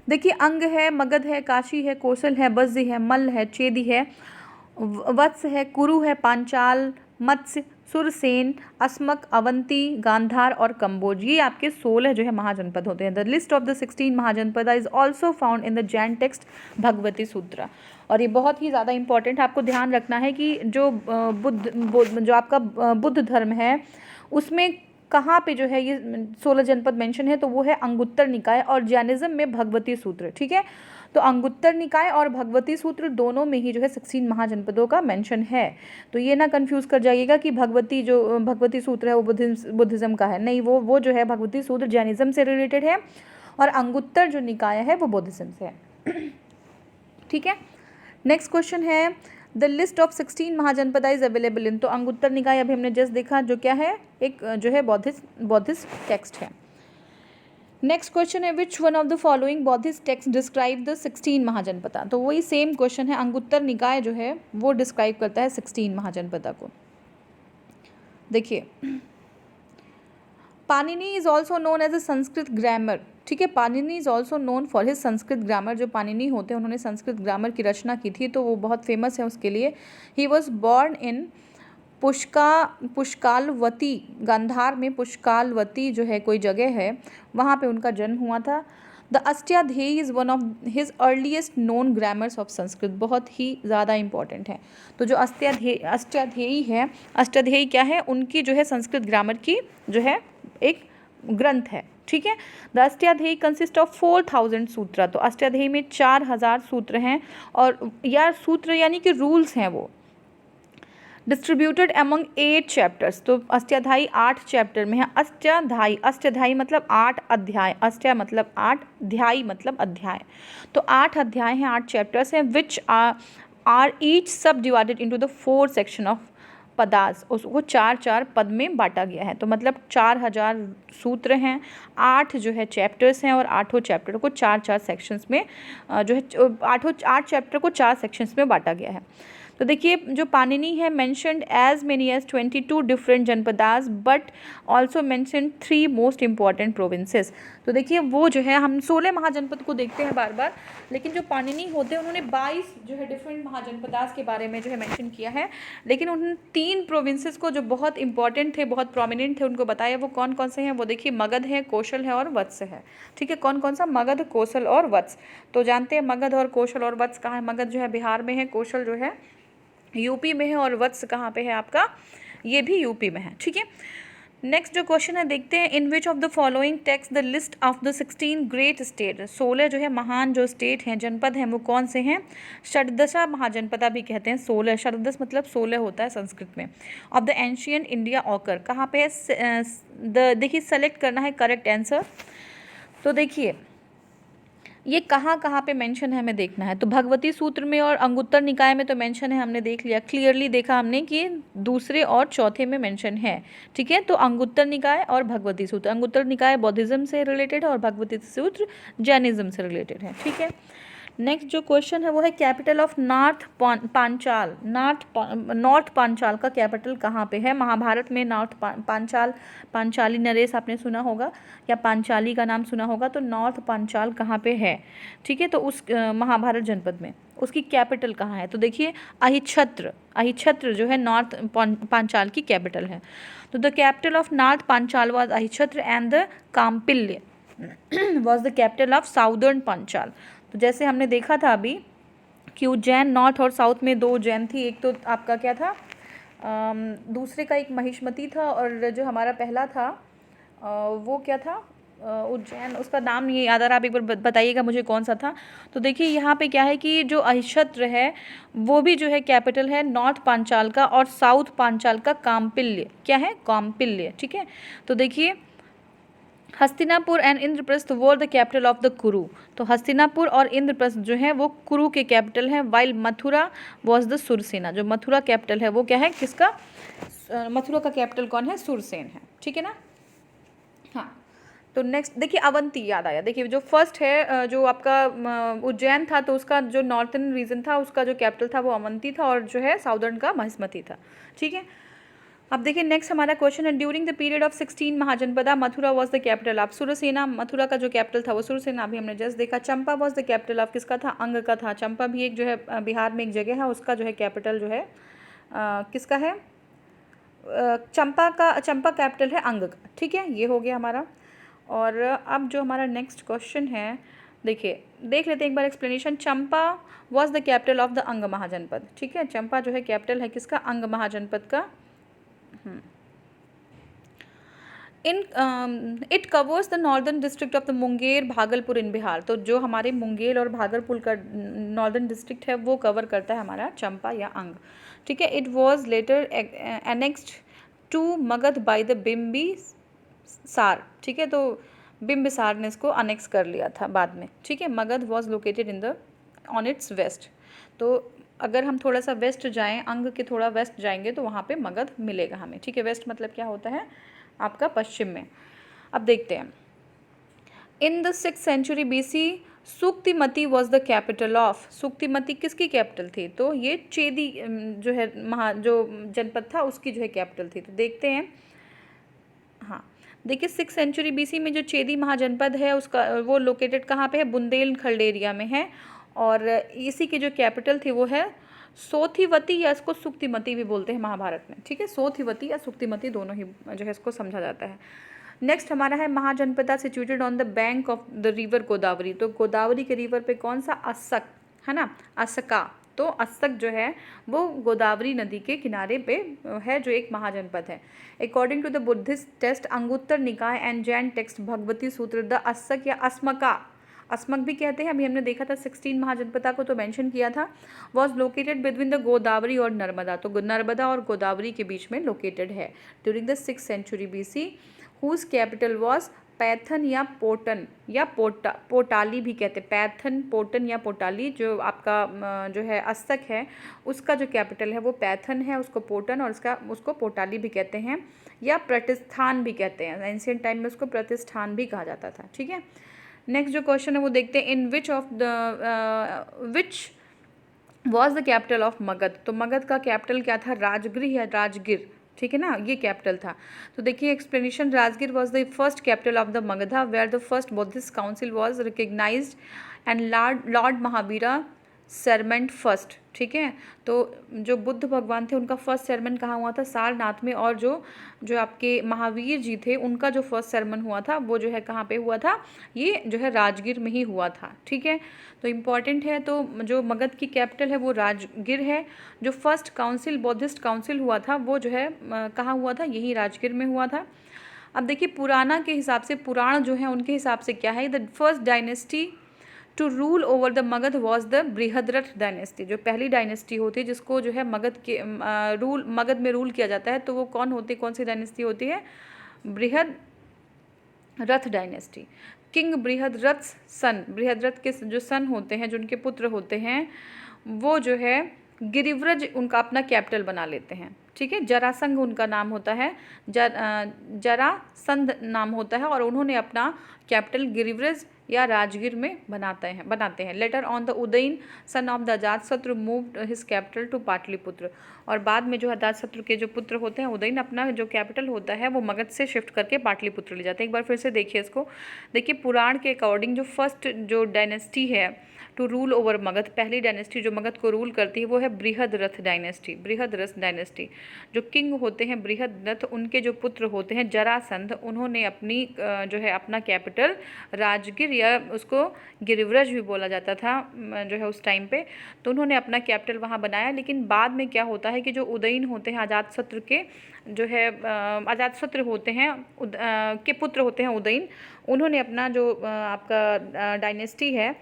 देखिए अंग है, मगध है, काशी है, कौशल है, बज्जी है, मल्ल है, चेदी है, वत्स है, कुरु है, पांचाल, मत्स्य, सुरसेन, अस्मक, अवंती, गांधार और कंबोज, ये आपके 16 जो है महाजनपद होते हैं। The list of the 16 Mahajanapada is also found in the Jain text Bhagwati सूत्र। और ये बहुत ही ज़्यादा इंपॉर्टेंट है, आपको ध्यान रखना है कि जो जो आपका बुद्ध धर्म है उसमें कहाँ पे जो है ये 16 जनपद मेंशन है, तो वो है अंगुत्तर निकाय और जैनिज्म में भगवती सूत्र, ठीक है। तो अंगुत्तर निकाय और भगवती सूत्र दोनों में ही जो है 16 महाजनपदों का मेंशन है। तो ये ना कंफ्यूज कर जाइएगा कि भगवती सूत्र है वो बुद्धिज्म का है, नहीं, वो जो है भगवती सूत्र जैनिज्म से रिलेटेड है और अंगुत्तर जो निकाय है वो बुद्धिज्म से है, ठीक है। नेक्स्ट क्वेश्चन है, the list of 16 Mahajanapada is available in. तो अंगुत्तर निकाय अभी हमने जस्ट देखा जो क्या है, एक जो है बौद्धिस्ट टेक्स्ट है। नेक्स्ट क्वेश्चन है, which one of the following Buddhist text describe the 16 Mahajanapada. तो वही सेम क्वेश्चन है, अंगुत्तर निकाय जो है वो डिस्क्राइब करता है 16 महाजनपदा को। देखिए Panini is also known as a Sanskrit grammar, ठीक है। Panini is also known for his Sanskrit grammar. जो पाणिनि होते हैं उन्होंने संस्कृत ग्रामर की रचना की थी, तो वो बहुत फेमस है उसके लिए। He was born in Pushkalavati, Gandhara में पुष्कालवती जो है कोई जगह है, वहाँ पे उनका जन्म हुआ था। The Ashtadhyayi is one of his earliest known grammars of Sanskrit, बहुत ही ज़्यादा इंपॉर्टेंट है। तो जो अष्टाध्यायी है, अष्टाध्यायी क्या है, उनकी जो है संस्कृत ग्रामर की जो है एक ग्रंथ है, ठीक है। द अष्टाध्यायी कंसिस्ट ऑफ 4000 सूत्र। तो अष्टाध्यायी में 4000 सूत्र हैं, और या सूत्र यानी कि रूल्स हैं वो। Distributed among 8 chapters. तो अष्टाध्यायी 8 चैप्टर में है। अष्टाध्यायी मतलब 8 अध्याय, अष्टा मतलब 8, ध्यायी मतलब अध्याय। तो 8 अध्याय हैं, 8 चैप्टर्स हैं, which are each subdivided into the 4 section of padas. उसको 4 पद में बांटा गया है। तो मतलब 4000 सूत्र हैं, 8 जो है चैप्टर्स हैं, और 8 चैप्टर को 4 सेक्शंस में जो है 8 चैप्टर को 4 सेक्शंस में बांटा गया है। तो देखिए जो पाणिनि है mentioned as many as 22 different janapadas, but also mentioned 3 most important provinces. तो देखिए वो जो है, हम 16 महाजनपद को देखते हैं बार बार, लेकिन जो पाणिनि होते हैं उन्होंने 22 जो है डिफरेंट महाजनपदास के बारे में जो है मेंशन किया है, लेकिन उन 3 प्रोविंसेस को जो बहुत इंपॉर्टेंट थे, बहुत प्रोमिनेंट थे, उनको बताया। वो कौन कौन से हैं, वो देखिए मगध है, कौशल है और वत्स है, ठीक है। कौन कौन सा, मगध, कौशल और वत्स। तो जानते हैं मगध और कौशल और वत्स कहाँ है। मगध जो है बिहार में है, कौशल जो है यूपी में है, और वत्स कहाँ पे है आपका, ये भी यूपी में है, ठीक है। नेक्स्ट जो क्वेश्चन है देखते हैं, in which of the following text the list of the 16 great state, 16 जो है महान जो स्टेट हैं, जनपद हैं, वो कौन से हैं। षड्दशा महाजनपदा भी कहते हैं, 16, षड्दश मतलब 16 होता है संस्कृत में। Of the ancient India occur, कहाँ पे है, देखिए सेलेक्ट करना है करेक्ट आंसर। तो देखिए ये कहाँ कहाँ पे मेंशन है हमें देखना है। तो भगवती सूत्र में और अंगुत्तर निकाय में तो मेंशन है, हमने देख लिया, क्लियरली देखा हमने कि दूसरे और चौथे में मेंशन है। ठीक है, तो अंगुत्तर निकाय और भगवती सूत्र, अंगुत्तर निकाय बौद्धिज्म से रिलेटेड है और भगवती सूत्र जैनिज्म से रिलेटेड है। ठीक है, नेक्स्ट जो क्वेश्चन है वो है capital of north Panchal, north Panchal का कैपिटल कहाँ पे है। महाभारत में नॉर्थ पांचाल, पांचाली नरेश आपने सुना होगा या पांचाली का नाम सुना होगा। तो नॉर्थ पांचाल कहाँ पे है, ठीक है, तो उस महाभारत जनपद में उसकी कैपिटल कहाँ है। तो देखिए अहिच्छत्र, अहिच्छत्र जो है नॉर्थ पांचाल की कैपिटल है। तो the capital of north Panchal was Ahichchhatra and the Kampilya was the capital of southern Panchal. तो जैसे हमने देखा था अभी कि उज्जैन नॉर्थ और साउथ में दो उज्जैन थी, एक तो आपका क्या था, दूसरे का एक महिष्मती था, और जो हमारा पहला था वो क्या था, उज्जैन, उसका नाम नहीं याद आ रहा, आप एक बार बताइएगा मुझे कौन सा था। तो देखिए यहाँ पे क्या है कि जो अहिच्छत्र है वो भी जो है कैपिटल है नॉर्थ पांचाल का, और साउथ पांचाल का काम्पिल्य क्या है, काम्पिल्य। ठीक है, तो देखिए Hastinapur and Indraprastha were the capital of the कुरु। तो हस्तिनापुर और इंद्रप्रस्थ जो है वो कुरु के कैपिटल हैं, while Mathura was the Surasena. जो मथुरा कैपिटल है वो क्या है, किसका, मथुरा का कैपिटल कौन है, सुरसेन है। ठीक है ना। हाँ, तो नेक्स्ट देखिए अवंती याद आया। देखिए जो फर्स्ट है जो आपका उज्जैन था, तो उसका जो नॉर्थन रीजन था उसका जो कैपिटल था वो अवंती था, और जो है साउदर्न का महिष्मती था। ठीक है, अब देखिए नेक्स्ट हमारा क्वेश्चन है, during the period of 16 Mahajanapada Mathura was the capital of Surasena. Mathura का जो कैपिटल था वो सुरसेना, अभी हमने जस्ट देखा। चंपा वॉज द कैपिटल ऑफ किसका था, अंग का था। चंपा भी एक जो है बिहार में एक जगह है, उसका जो है कैपिटल जो है किसका है, चंपा कैपिटल है अंग का। ठीक है, ये हो गया हमारा। और अब जो हमारा नेक्स्ट क्वेश्चन है, देखिए देख लेते हैं एक बार explanation. Champa was the capital of the Anga Mahajanapada. ठीक है, चंपा जो है कैपिटल है किसका, अंग महाजनपद का। It covers the northern district of the Munger Bhagalpur in Bihar. तो जो हमारे मुंगेर और भागलपुर का नॉर्दर्न डिस्ट्रिक्ट है वो कवर करता है हमारा चंपा या अंग। ठीक है, it was later annexed to Magadha by the Bimbisara. ठीक है, तो बिम्बिसार ने इसको अनेक्स कर लिया था बाद में। ठीक है, Magadha was located in the on its west. तो अगर हम थोड़ा सा वेस्ट जाएं, अंग के थोड़ा वेस्ट जाएंगे तो वहाँ पे मगध मिलेगा हमें। ठीक है, वेस्ट मतलब क्या होता है आपका पश्चिम में। अब देखते हैं, in the 6th century BC Suktimati was the capital of. Suktimati किसकी कैपिटल थी, तो ये चेदी जो है जो जनपद था उसकी जो है कैपिटल थी। तो देखते हैं, हाँ देखिए 6th सेंचुरी BC में जो चेदी महाजनपद है उसका वो लोकेटेड कहाँ पे है, बुंदेलखंड एरिया में है, और इसी की जो कैपिटल थी वो है सोथिवती, या इसको सुक्तिमती भी बोलते हैं महाभारत में। ठीक है, सोथिवती या सुक्तिमती दोनों ही जो है इसको समझा जाता है। नेक्स्ट हमारा है Mahajanapada situated on the bank of the river Godavari. तो गोदावरी के रिवर पे कौन सा, अस्सक है ना, अस्सका। तो अस्सक जो है वो गोदावरी नदी के किनारे पे है, जो एक महाजनपद है। According to the Buddhist text Anguttara Nikaya and Jain text Bhagwati सूत्र, द अस्सक या अस्मका, अस्मक भी कहते हैं, अभी हमने देखा था 16 महाजनपदा को तो मेंशन किया था, was located between the Godavari और नर्मदा। तो नर्मदा और गोदावरी के बीच में लोकेटेड है। During the 6th century BC whose capital was Paithan या पोटन या पोटाली भी कहते हैं, पैथन, पोटन या पोटाली। जो आपका जो है अस्सक है उसका जो कैपिटल है वो पैथन है, उसको पोटन, और उसको पोटाली भी कहते हैं, या प्रतिष्ठान भी कहते हैं। एंशिएंट टाइम में उसको प्रतिष्ठान भी कहा जाता था। ठीक है, नेक्स्ट जो क्वेश्चन है वो देखते हैं, in which was the capital of Magadha. तो मगध का कैपिटल क्या था, राजगृह या राजगिर। ठीक है ना, ये कैपिटल था। तो देखिए explanation, Rajgir was the first capital of the Magadha where the first Buddhist council was recognised and lord Mahavira sermon first. ठीक है, तो जो बुद्ध भगवान थे उनका फर्स्ट सरमन कहाँ हुआ था, सारनाथ में, और जो आपके महावीर जी थे उनका जो फर्स्ट सरमन हुआ था वो जो है कहाँ पे हुआ था, ये जो है राजगिर में ही हुआ था। ठीक है, तो इम्पॉर्टेंट है। तो जो मगध की कैपिटल है वो राजगिर है। जो फर्स्ट काउंसिल बुद्धिस्ट काउंसिल हुआ था वो जो है कहाँ हुआ था, यही राजगिर में हुआ था। अब देखिए पुराना के हिसाब से, पुराण जो है उनके हिसाब से क्या है, the first dynasty to rule over the Magadha was the Brihadratha dynasty. जो पहली डायनेस्टी होती है जिसको जो है मगध में रूल किया जाता है, तो वो कौन सी डायनेस्टी होती है, बृहद्रथ डायनेस्टी। किंग बृहद्रथ सन, बृहद्रथ के जो सन होते हैं, जो उनके पुत्र होते हैं, वो जो है गिरिव्रज उनका अपना कैपिटल बना लेते हैं। ठीक है, जरासंध उनका नाम होता है, जरासंध नाम होता है, और उन्होंने अपना कैपिटल गिरिव्रज या राजगीर में बनाते हैं। Later on the Udayan son of the Ajatashatru moved his capital to Pataliputra. और बाद में जो अजातशत्रु के जो पुत्र होते हैं, उदयन अपना जो कैपिटल होता है वो मगध से शिफ्ट करके पाटलिपुत्र ले जाते हैं। एक बार फिर से देखिए इसको, देखिए पुराण के अकॉर्डिंग जो फर्स्ट जो डायनेस्टी है टू रूल ओवर मगध, पहली डायनेस्टी जो मगध को रूल करती है वो है बृहद्रथ डायनेस्टी। बृहद्रथ डायनेस्टी जो किंग होते हैं बृहद्रथ, उनके जो पुत्र होते हैं जरासंध, उन्होंने अपनी जो है अपना कैपिटल राजगीर या उसको गिरिव्रज भी बोला जाता था जो है उस टाइम पे, तो उन्होंने अपना कैपिटल वहाँ बनाया। लेकिन बाद में क्या होता है कि जो उदयन होते हैं अजातशत्रु के, जो है अजातशत्रु होते हैं के पुत्र होते हैं उदयन, उन्होंने अपना जो आपका डायनेस्टी है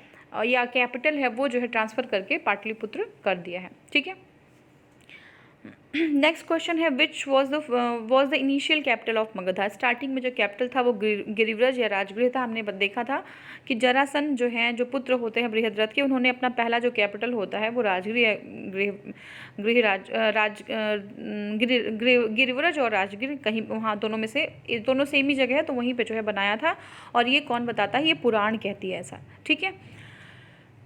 या कैपिटल है वो जो है ट्रांसफ़र करके पाटलिपुत्र कर दिया है। ठीक है, नेक्स्ट क्वेश्चन है विच was the initial capital of Magadha. Starting में जो कैपिटल था वो गिरिव्रज या राजगृह था। हमने देखा था कि जरासंध जो हैं, जो पुत्र होते हैं बृहद्रथ के, उन्होंने अपना पहला जो कैपिटल होता है वो गिरिव्रज और राजगीर, कहीं वहाँ दोनों सेम ही जगह है, तो वहीं पे जो है बनाया था। और ये कौन बताता है, ये पुराण कहती है ऐसा। ठीक है,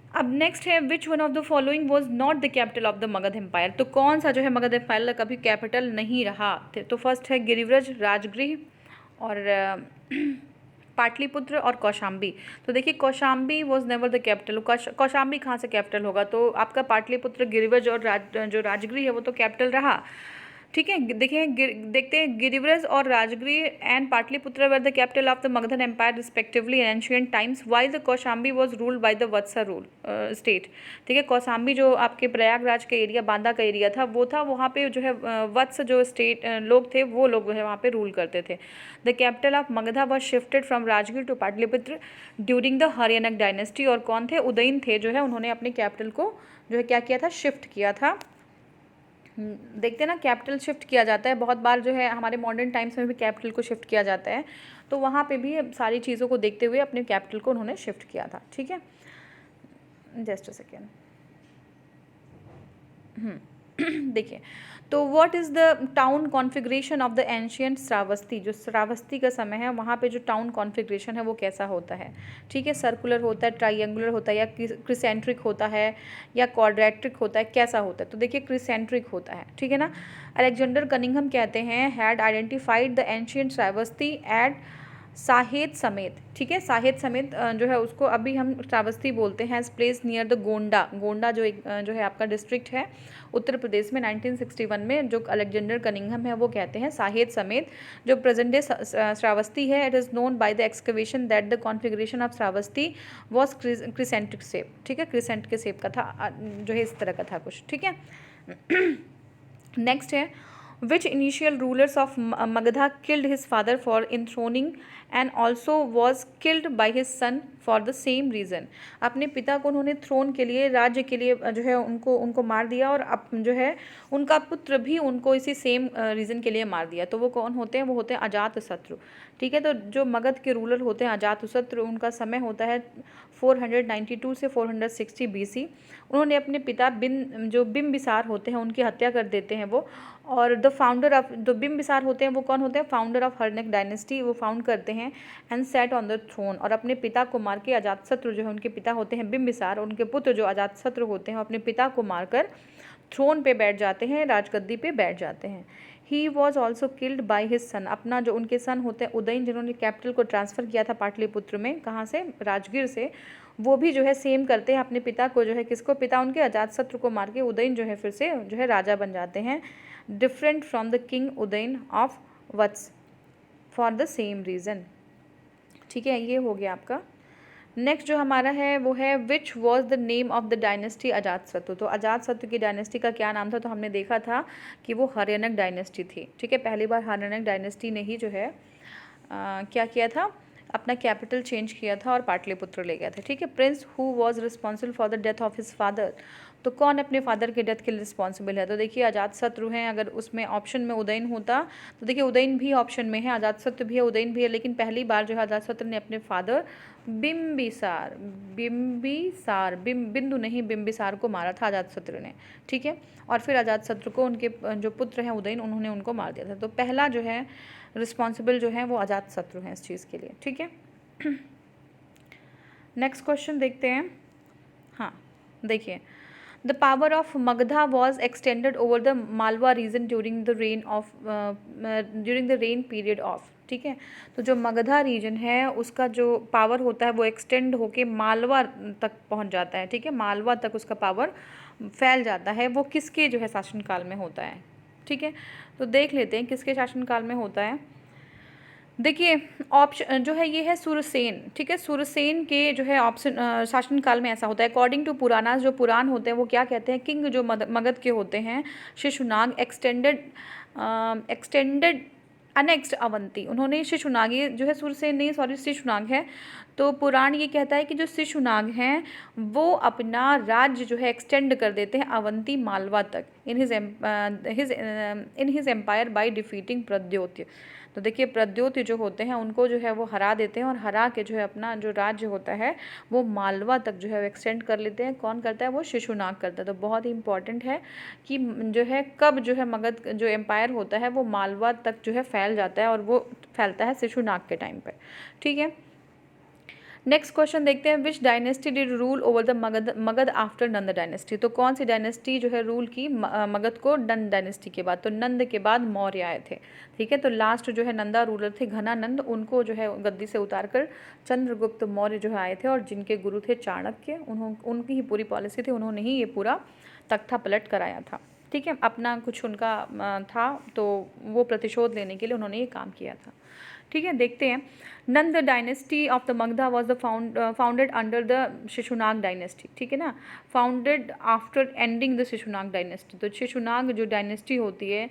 अब नेक्स्ट है which one of the following was not the capital of the Magadha empire. तो कौन सा जो है मगध एम्पायर का कभी कैपिटल नहीं रहा। तो फर्स्ट है गिरिव्रज, राजगृह और पाटलिपुत्र और कौशाम्बी। तो देखिए Kaushambi was never the capital. Kaushambi कहाँ से कैपिटल होगा, तो आपका पाटलिपुत्र, गिरिव्रज और जो राजगृह है वो तो कैपिटल रहा। ठीक है, देखते हैं गिरिव्रज और Rajgriha and Pataliputra were the capital of the Magadhan empire respectively in ancient times, while the Kaushambi was ruled by the Vatsa rule state. ठीक है, कौशाम्बी जो आपके प्रयागराज का एरिया, बांदा का एरिया था, वो था, वहाँ पे जो है वत्स जो स्टेट लोग थे, वो लोग है वहाँ पे रूल करते थे। The capital of Magadha was shifted from Rajgir to Pataliputra during the Haryanka dynasty. और कौन थे, उदयन थे, जो है उन्होंने अपने कैपिटल को जो है क्या किया था, शिफ्ट किया था। देखते हैं ना, कैपिटल शिफ्ट किया जाता है बहुत बार, जो है हमारे मॉडर्न टाइम्स में भी कैपिटल को शिफ्ट किया जाता है, तो वहाँ पे भी सारी चीज़ों को देखते हुए अपने कैपिटल को उन्होंने शिफ्ट किया था। ठीक है, जस्ट अ सेकेंड। देखिए, तो what is the town configuration of the ancient Shravasti. जो श्रावस्ती का समय है वहाँ पे जो टाउन कॉन्फ़िगरेशन है वो कैसा होता है। ठीक है, सर्कुलर होता है, ट्राइंगुलर होता है, या क्रिसेंट्रिक होता है, या क्वाड्रेटिक होता है, कैसा होता है। तो देखिए क्रिसेंट्रिक होता है। ठीक है ना, अलेक्जेंडर कनिंघम कहते हैं had identified the ancient Shravasti at Sahet समेत। ठीक है, साहेत समेत जो है उसको अभी हम श्रावस्ती बोलते हैं, as place near the Gonda जो एक जो है आपका डिस्ट्रिक्ट है उत्तर प्रदेश में 1961 में, जो अलेक्जेंडर कनिंघम है वो कहते हैं साहेत समेत। जो प्रेजेंट डे श्रावस्ती है, it is known by the excavation that the configuration of Shravasti was crescentic shape. ठीक है, क्रिसेंट के शेप का था, जो है इस तरह का था कुछ। ठीक है, नेक्स्ट है which initial rulers of Magadha killed his father for enthroning and also was killed by his son for the same reason। अपने पिता को उन्होंने थ्रोन के लिए, राज्य के लिए जो है उनको मार दिया, और अब जो है उनका पुत्र भी उनको इसी सेम रीज़न के लिए मार दिया। तो वो कौन होते हैं, वो होते हैं अजातशत्रु। ठीक है, तो जो मगध के रूलर होते हैं अजातशत्रु, उनका समय होता है 492 से 460 BC। उन्होंने अपने पिता बिम्बिसार होते हैं उनकी हत्या कर देते हैं वो, और द फाउंडर ऑफ जो बिम्बिसार होते हैं वो कौन होते हैं, फाउंडर ऑफ हर्नेक डायनेस्टी, वो फाउंड करते हैं and set on the throne. और अपने पिता को मार के अजातशत्रु जो है, उनके पिता होते हैं बिम्बिसार, उनके पुत्र जो अजातशत्रु होते हैं अपने पिता को मारकर थ्रोन पे बैठ जाते हैं, राजगद्दी पे बैठ जाते हैं। ही was also killed by his son. अपना जो उनके सन होते हैं उदयन, जिन्होंने कैपिटल को ट्रांसफ़र किया था पाटलिपुत्र में, कहाँ से, राजगीर से, वो भी जो है सेम करते हैं अपने पिता को, जो है किसको, पिता उनके अजातशत्रु को मार के उदयन जो है फिर से जो है राजा बन जाते हैं, different from the king Udayan of Vatsa for the same reason. ठीक है, ये हो गया आपका। नेक्स्ट जो हमारा है वो है विच was the name of the dynasty Ajatashatru. तो अजातशत्रु की डायनेस्टी का क्या नाम था, तो हमने देखा था कि वो हरियाणक डायनेस्टी थी। ठीक है, पहली बार हरियाणक डायनेस्टी ने ही जो है क्या किया था, अपना कैपिटल चेंज किया था और पाटलिपुत्र ले गया था। ठीक है। Prince who was responsible for the death of his father, तो कौन अपने फादर के डेथ के लिए रिस्पॉन्सिबल है? तो देखिए अजातशत्रु हैं। अगर उसमें ऑप्शन में उदयन होता तो देखिए उदयन भी ऑप्शन में है, अजातशत्रु भी है, उदयन भी है, लेकिन पहली बार जो है अजातशत्रु ने अपने फादर बिंदु नहीं बिंबिसार को मारा था अजातशत्रु ने। ठीक है। और फिर अजातशत्रु को उनके जो पुत्र हैं उदयन, उन्होंने उनको मार दिया था। तो पहला जो है रिस्पॉन्सिबल जो है वो अजातशत्रु हैं इस चीज़ के लिए। ठीक है। नेक्स्ट क्वेश्चन देखते हैं। हाँ देखिए, the power of Magadha was extended over the Malwa reason during the rain period of. ठीक है। तो जो मगधा रीजन है उसका जो पावर होता है वो एक्सटेंड होके मालवा तक पहुंच जाता है। ठीक है। मालवा तक उसका पावर फैल जाता है। वो किसके जो है शासनकाल में होता है? ठीक है। तो देख लेते हैं किसके शासनकाल में होता है। देखिए ऑप्शन जो है ये है सूरसेन। ठीक है। सूरसेन के जो है ऑप्शन शासनकाल में ऐसा होता है। अकॉर्डिंग टू पुराना, जो पुराण होते हैं वो क्या कहते हैं, किंग जो मगध के होते हैं शिशुनाग एक्सटेंडेड अनेक्स्ट अवंती, उन्होंने शिशुनाग, ये जो है सूरसेन नहीं सॉरी शिशुनाग है। तो पुराण ये कहता है कि जो शिशुनाग हैं वो अपना राज्य जो है एक्सटेंड कर देते हैं अवंती मालवा तक in his empire by defeating Pradyota. तो देखिए प्रद्योत्य जो होते हैं उनको जो है वो हरा देते हैं और हरा के जो है अपना जो राज्य होता है वो मालवा तक जो है एक्सटेंड कर लेते हैं। कौन करता है? वो शिशुनाग करता है। तो बहुत ही इंपॉर्टेंट है कि जो है कब जो है मगध जो एम्पायर होता है वो मालवा तक जो है फैल जाता है, और वो फैलता है शिशुनाग के टाइम पर। ठीक है। नेक्स्ट क्वेश्चन देखते हैं, विच dynasty did rule over the Magadh after Nand dynasty. तो कौन सी डायनेस्टी जो है रूल की मगध को नंद डायनेस्टी के बाद? तो नंद के बाद मौर्य आए थे। ठीक है। तो लास्ट जो है नंदा रूलर थे घनानंद, उनको जो है गद्दी से उतारकर चंद्रगुप्त मौर्य जो है आए थे, और जिनके गुरु थे चाणक्य, उनकी ही पूरी पॉलिसी थी, उन्होंने ही ये पूरा तख्ता पलट कराया था। ठीक है। अपना कुछ उनका था तो वो प्रतिशोध लेने के लिए उन्होंने ये काम किया था। ठीक है। देखते हैं, Nanda dynasty of the Magadha was the founded under the Shishunaga dynasty. ठीक है ना, founded after ending the Shishunaga dynasty. तो शिशुनाग जो डायनेस्टी होती है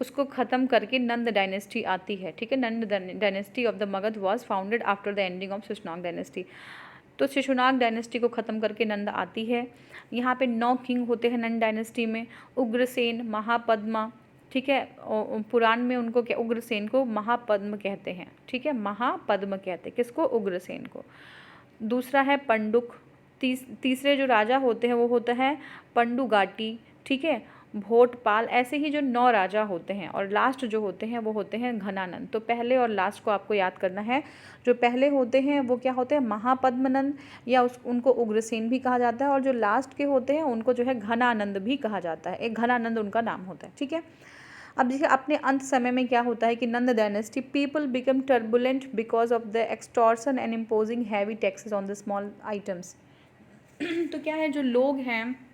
उसको ख़त्म करके नंद डायनेस्टी आती है। ठीक है। Nanda dynasty of the Magadha was founded after the ending of Shishunaga dynasty. तो शिशुनाग डायनेस्टी को ख़त्म करके नंद आती है। यहाँ पे 9 किंग होते हैं नंद डायनेस्टी में, उग्रसेन, महापद्मा। ठीक है। पुराण में उनको क्या, उग्रसेन को महापद्म कहते हैं। ठीक है। महापद्म कहते हैं किसको? उग्रसेन को। दूसरा है पंडुक। तीसरे जो राजा होते हैं वो होता है पंडुगाटी। ठीक है। भोटपाल, ऐसे ही जो 9 राजा होते हैं, और लास्ट जो होते हैं वो होते हैं घनानंद। तो पहले और लास्ट को आपको याद करना है। जो पहले होते हैं वो क्या होते हैं? महापद्मनंद, या उनको उग्रसेन भी कहा जाता है, और जो लास्ट के होते हैं उनको जो है घनानंद भी कहा जाता है। एक घनानंद उनका नाम होता है। ठीक है। अब देखिए अपने अंत समय में क्या होता है कि Nanda dynasty people become turbulent because of the extortion and imposing heavy taxes on the small items. तो क्या है, जो लोग हैं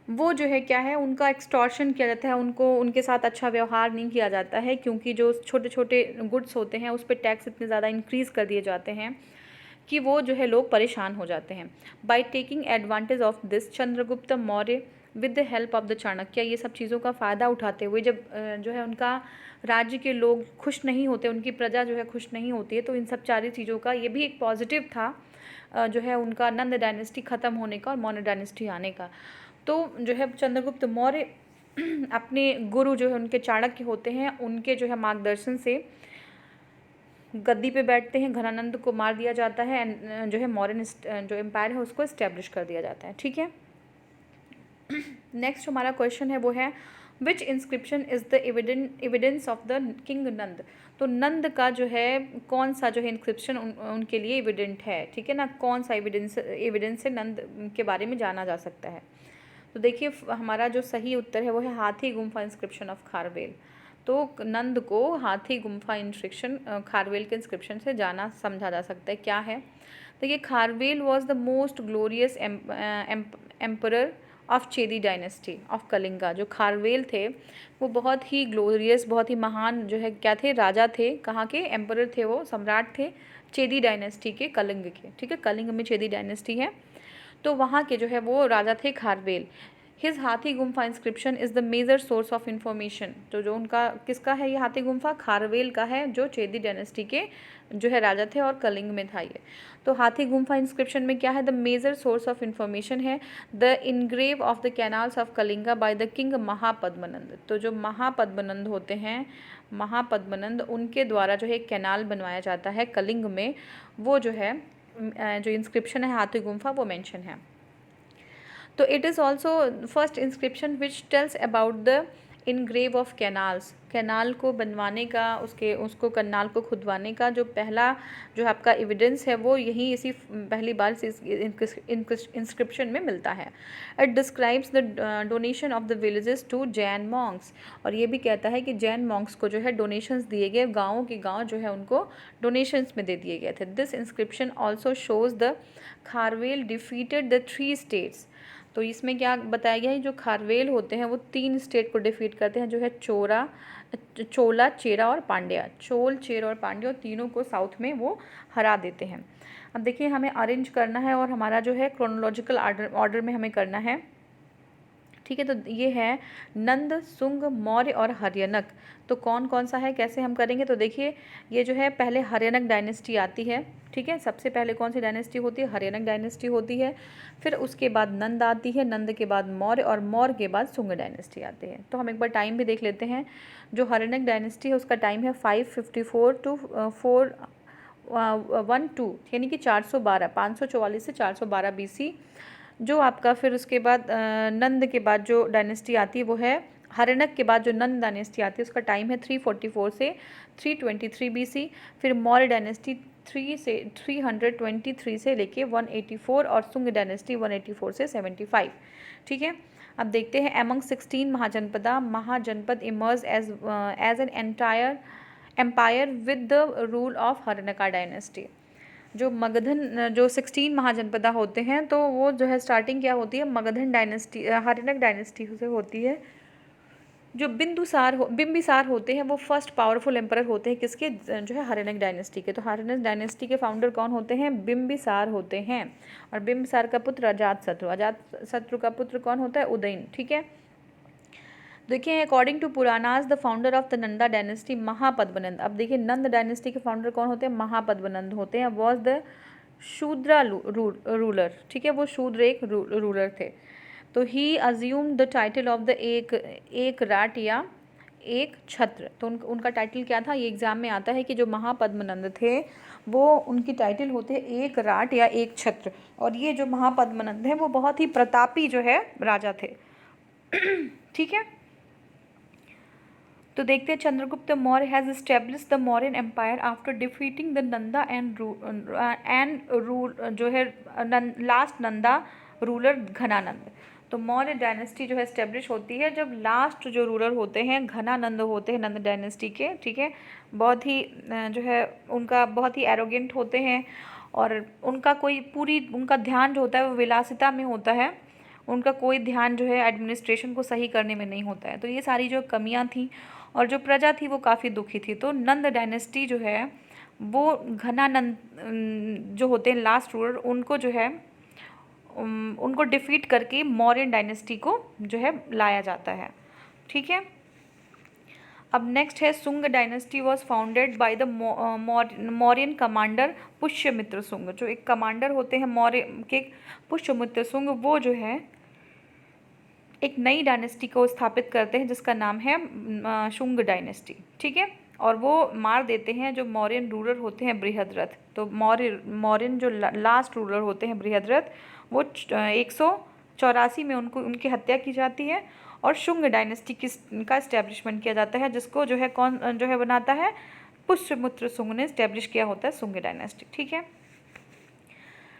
वो जो है क्या है, उनका एक्सटॉर्शन किया जाता है, उनको उनके साथ अच्छा व्यवहार नहीं किया जाता है, क्योंकि जो छोटे छोटे गुड्स होते हैं उस पर टैक्स इतने ज़्यादा इंक्रीज़ कर दिए जाते हैं कि वो जो है लोग परेशान हो जाते हैं। By taking advantage of this Chandragupta Maurya with the help of the Chanakya, ये सब चीज़ों का फ़ायदा उठाते हुए जब जो है उनका राज्य के लोग खुश नहीं होते, उनकी प्रजा जो है खुश नहीं होती है, तो इन सब सारी चीज़ों का ये भी एक पॉजिटिव था जो है उनका नंद डायनेस्टी ख़त्म होने का और मौर्य डायनेस्टी आने का। तो जो है चंद्रगुप्त मौर्य अपने गुरु जो है उनके चाणक्य होते हैं, उनके जो है मार्गदर्शन से गद्दी पे बैठते हैं, घनानंद को मार दिया जाता है एंड जो है मौर्य जो एम्पायर है उसको इस्टेब्लिश कर दिया जाता है। ठीक है। नेक्स्ट हमारा क्वेश्चन है वो है which inscription is the evidence of the king Nanda. तो नंद का जो है कौन सा जो है इंस्क्रिप्शन उनके लिए एविडेंट है। ठीक है ना, कौन सा एविडेंस से नंद के बारे में जाना जा सकता है। तो देखिए हमारा जो सही उत्तर है वो है हाथी गुम्फा इंस्क्रिप्शन ऑफ खारवेल। तो नंद को हाथी गुम्फा इंस्क्रिप्शन खारवेल के इंस्क्रिप्शन से जाना समझा जा सकता है। क्या है, देखिए Kharavela was the most glorious emperor of Chedi dynasty of Kalinga. जो खारवेल थे वो बहुत ही ग्लोरियस, बहुत ही महान जो है क्या थे, राजा थे। कहाँ के एम्परर थे, वो सम्राट थे चेदी डायनेस्टी के, कलिंग के। ठीक है, कलिंग में चेदी डायनेस्टी है, तो वहाँ के जो है वो राजा थे Kharavela. His Hathi Gumpha inscription is the major source of information. तो जो उनका किसका है ये हाथी गुम्फा, खारवेल का है, जो चेदी डायनेस्टी के जो है राजा थे और कलिंग में था ये। तो हाथी गुम्फा इंस्क्रिप्शन में क्या है, the major source of information है the engrave of the canals of Kalinga by the king Mahapadmananda. तो जो महापद्मनंद होते हैं, महापद्मनंद, उनके द्वारा जो है एक कैनाल बनवाया जाता है कलिंग में, वो जो है जो इंस्क्रिप्शन है हाथी गुम्फा वो मेंशन है। तो it is also first inscription which tells about the engrave of canals. Canal को बनवाने का, उसको कैनाल को खुदवाने का जो पहला जो आपका एविडेंस है वो यहीं इसी पहली बार इस इंस्क्रिप्शन में मिलता है। It describes the donation of the villages to Jain monks. और ये भी कहता है कि जैन मॉन्क्स को जो है डोनेशंस दिए गए, गाँवों के गाँव जो है उनको डोनेशंस में दे दिए गए थे। This inscription also shows the Kharavela defeated the 3 states. तो इसमें क्या बताया गया है, जो खारवेल होते हैं वो 3 स्टेट को डिफीट करते हैं, जो है चोला, चेरा और पांड्या। चोल, चेरा और पांड्या तीनों को साउथ में वो हरा देते हैं। अब देखिए हमें अरेंज करना है और हमारा जो है क्रोनोलॉजिकल ऑर्डर में हमें करना है, ठीक है। तो ये है नंद, सुंग, मौर्य और हर्यनक। तो कौन कौन सा है, कैसे हम करेंगे, तो देखिए ये जो है पहले हर्यनक डायनेस्टी आती है, ठीक है। सबसे पहले कौन सी डायनेस्टी होती है, हर्यनक डायनेस्टी होती है। फिर उसके बाद नंद आती है, नंद के बाद मौर्य और मौर्य के बाद सुंग डायनेस्टी आती है। तो हम एक बार टाइम भी देख लेते हैं। जो हर्यनक डायनेस्टी है उसका टाइम है 554 टू 412, यानी कि 412, 544 से 412 BC। जो आपका फिर उसके बाद नंद के बाद जो डायनेस्टी आती है वो है, हर्यनक के बाद जो नंद डायनेस्टी आती है उसका टाइम है 344 से 323 BC। फिर मौर्य डायनेस्टी 323 से लेके 184 और सुंग डायनेस्टी 184 से 75, ठीक है। अब देखते हैं among 16 Mahajanapada emerge as an entire empire with the rule of Haryanka dynasty. जो मगधन, जो 16 महाजनपदा होते हैं तो वो जो है स्टार्टिंग क्या होती है, मगधन डायनेस्टी, हर्यनक डायनेस्टी से होती है। जो बिंबिसार होते हैं वो फर्स्ट पावरफुल एम्परर होते हैं किसके, जो है हर्यनक डायनेस्टी के। तो हर्यनक डायनेस्टी के फाउंडर कौन होते हैं, बिंबिसार होते हैं। और बिंबिसार का पुत्र अजातशत्रु का पुत्र कौन होता है, उदयन, ठीक है। देखिए according to Puranas the founder of the Nanda dynasty Mahapadmananda. अब देखिए नंद डायनेस्टी के फाउंडर कौन होते हैं, महापद्मनंद होते हैं। वॉज द शूद्रा रूलर, ठीक है, वो शूद्र एक रूलर थे। तो he assume the title of the Ekarat या एक छत्र। तो उनका टाइटल क्या था, ये एग्जाम में आता है कि जो महापद्मनंद थे वो उनकी टाइटल होते हैं एक राट या एक छत्र। और ये जो महापद्मनंद हैं वो बहुत ही प्रतापी जो है राजा थे, ठीक है। तो देखते हैं Chandragupta Maurya has establish the Mauryan empire after defeating the Nanda and rule जो है लास्ट नंदा रूलर घनानंद। तो मौर्य डायनेस्टी जो है एस्टेब्लिश होती है जब लास्ट जो रूलर होते हैं घनानंद होते हैं नंद डायनेस्टी के, ठीक है। बहुत ही जो है उनका बहुत ही एरोगेंट होते हैं और उनका ध्यान जो होता है वो विलासिता में होता है। उनका कोई ध्यान जो है एडमिनिस्ट्रेशन को सही करने में नहीं होता है। तो ये सारी जो कमियां थी और जो प्रजा थी वो काफ़ी दुखी थी। तो नंद डायनेस्टी जो है वो घनानंद जो होते हैं लास्ट रूलर, उनको जो है उनको डिफीट करके मौर्यन डायनेस्टी को जो है लाया जाता है, ठीक है। अब नेक्स्ट है सुंग dynasty was founded by the Mauryan commander Pushyamitra सुंग। जो एक कमांडर होते हैं मौर्य के, पुष्यमित्र सुंग, वो जो है एक नई डायनेस्टी को स्थापित करते हैं जिसका नाम है शुंग डायनेस्टी, ठीक है। और वो मार देते हैं जो मौर्यन रूलर होते हैं बृहद्रथ। तो मौर्यन जो लास्ट रूलर होते हैं बृहद्रथ, वो 184 में उनकी हत्या की जाती है और शुंग डायनेस्टी का इस्टेब्लिशमेंट किया जाता है, जिसको जो है कौन जो है बनाता है, पुष्यमित्र सुंग ने इस्टेब्लिश किया होता है शुंग डायनेस्टी, ठीक है।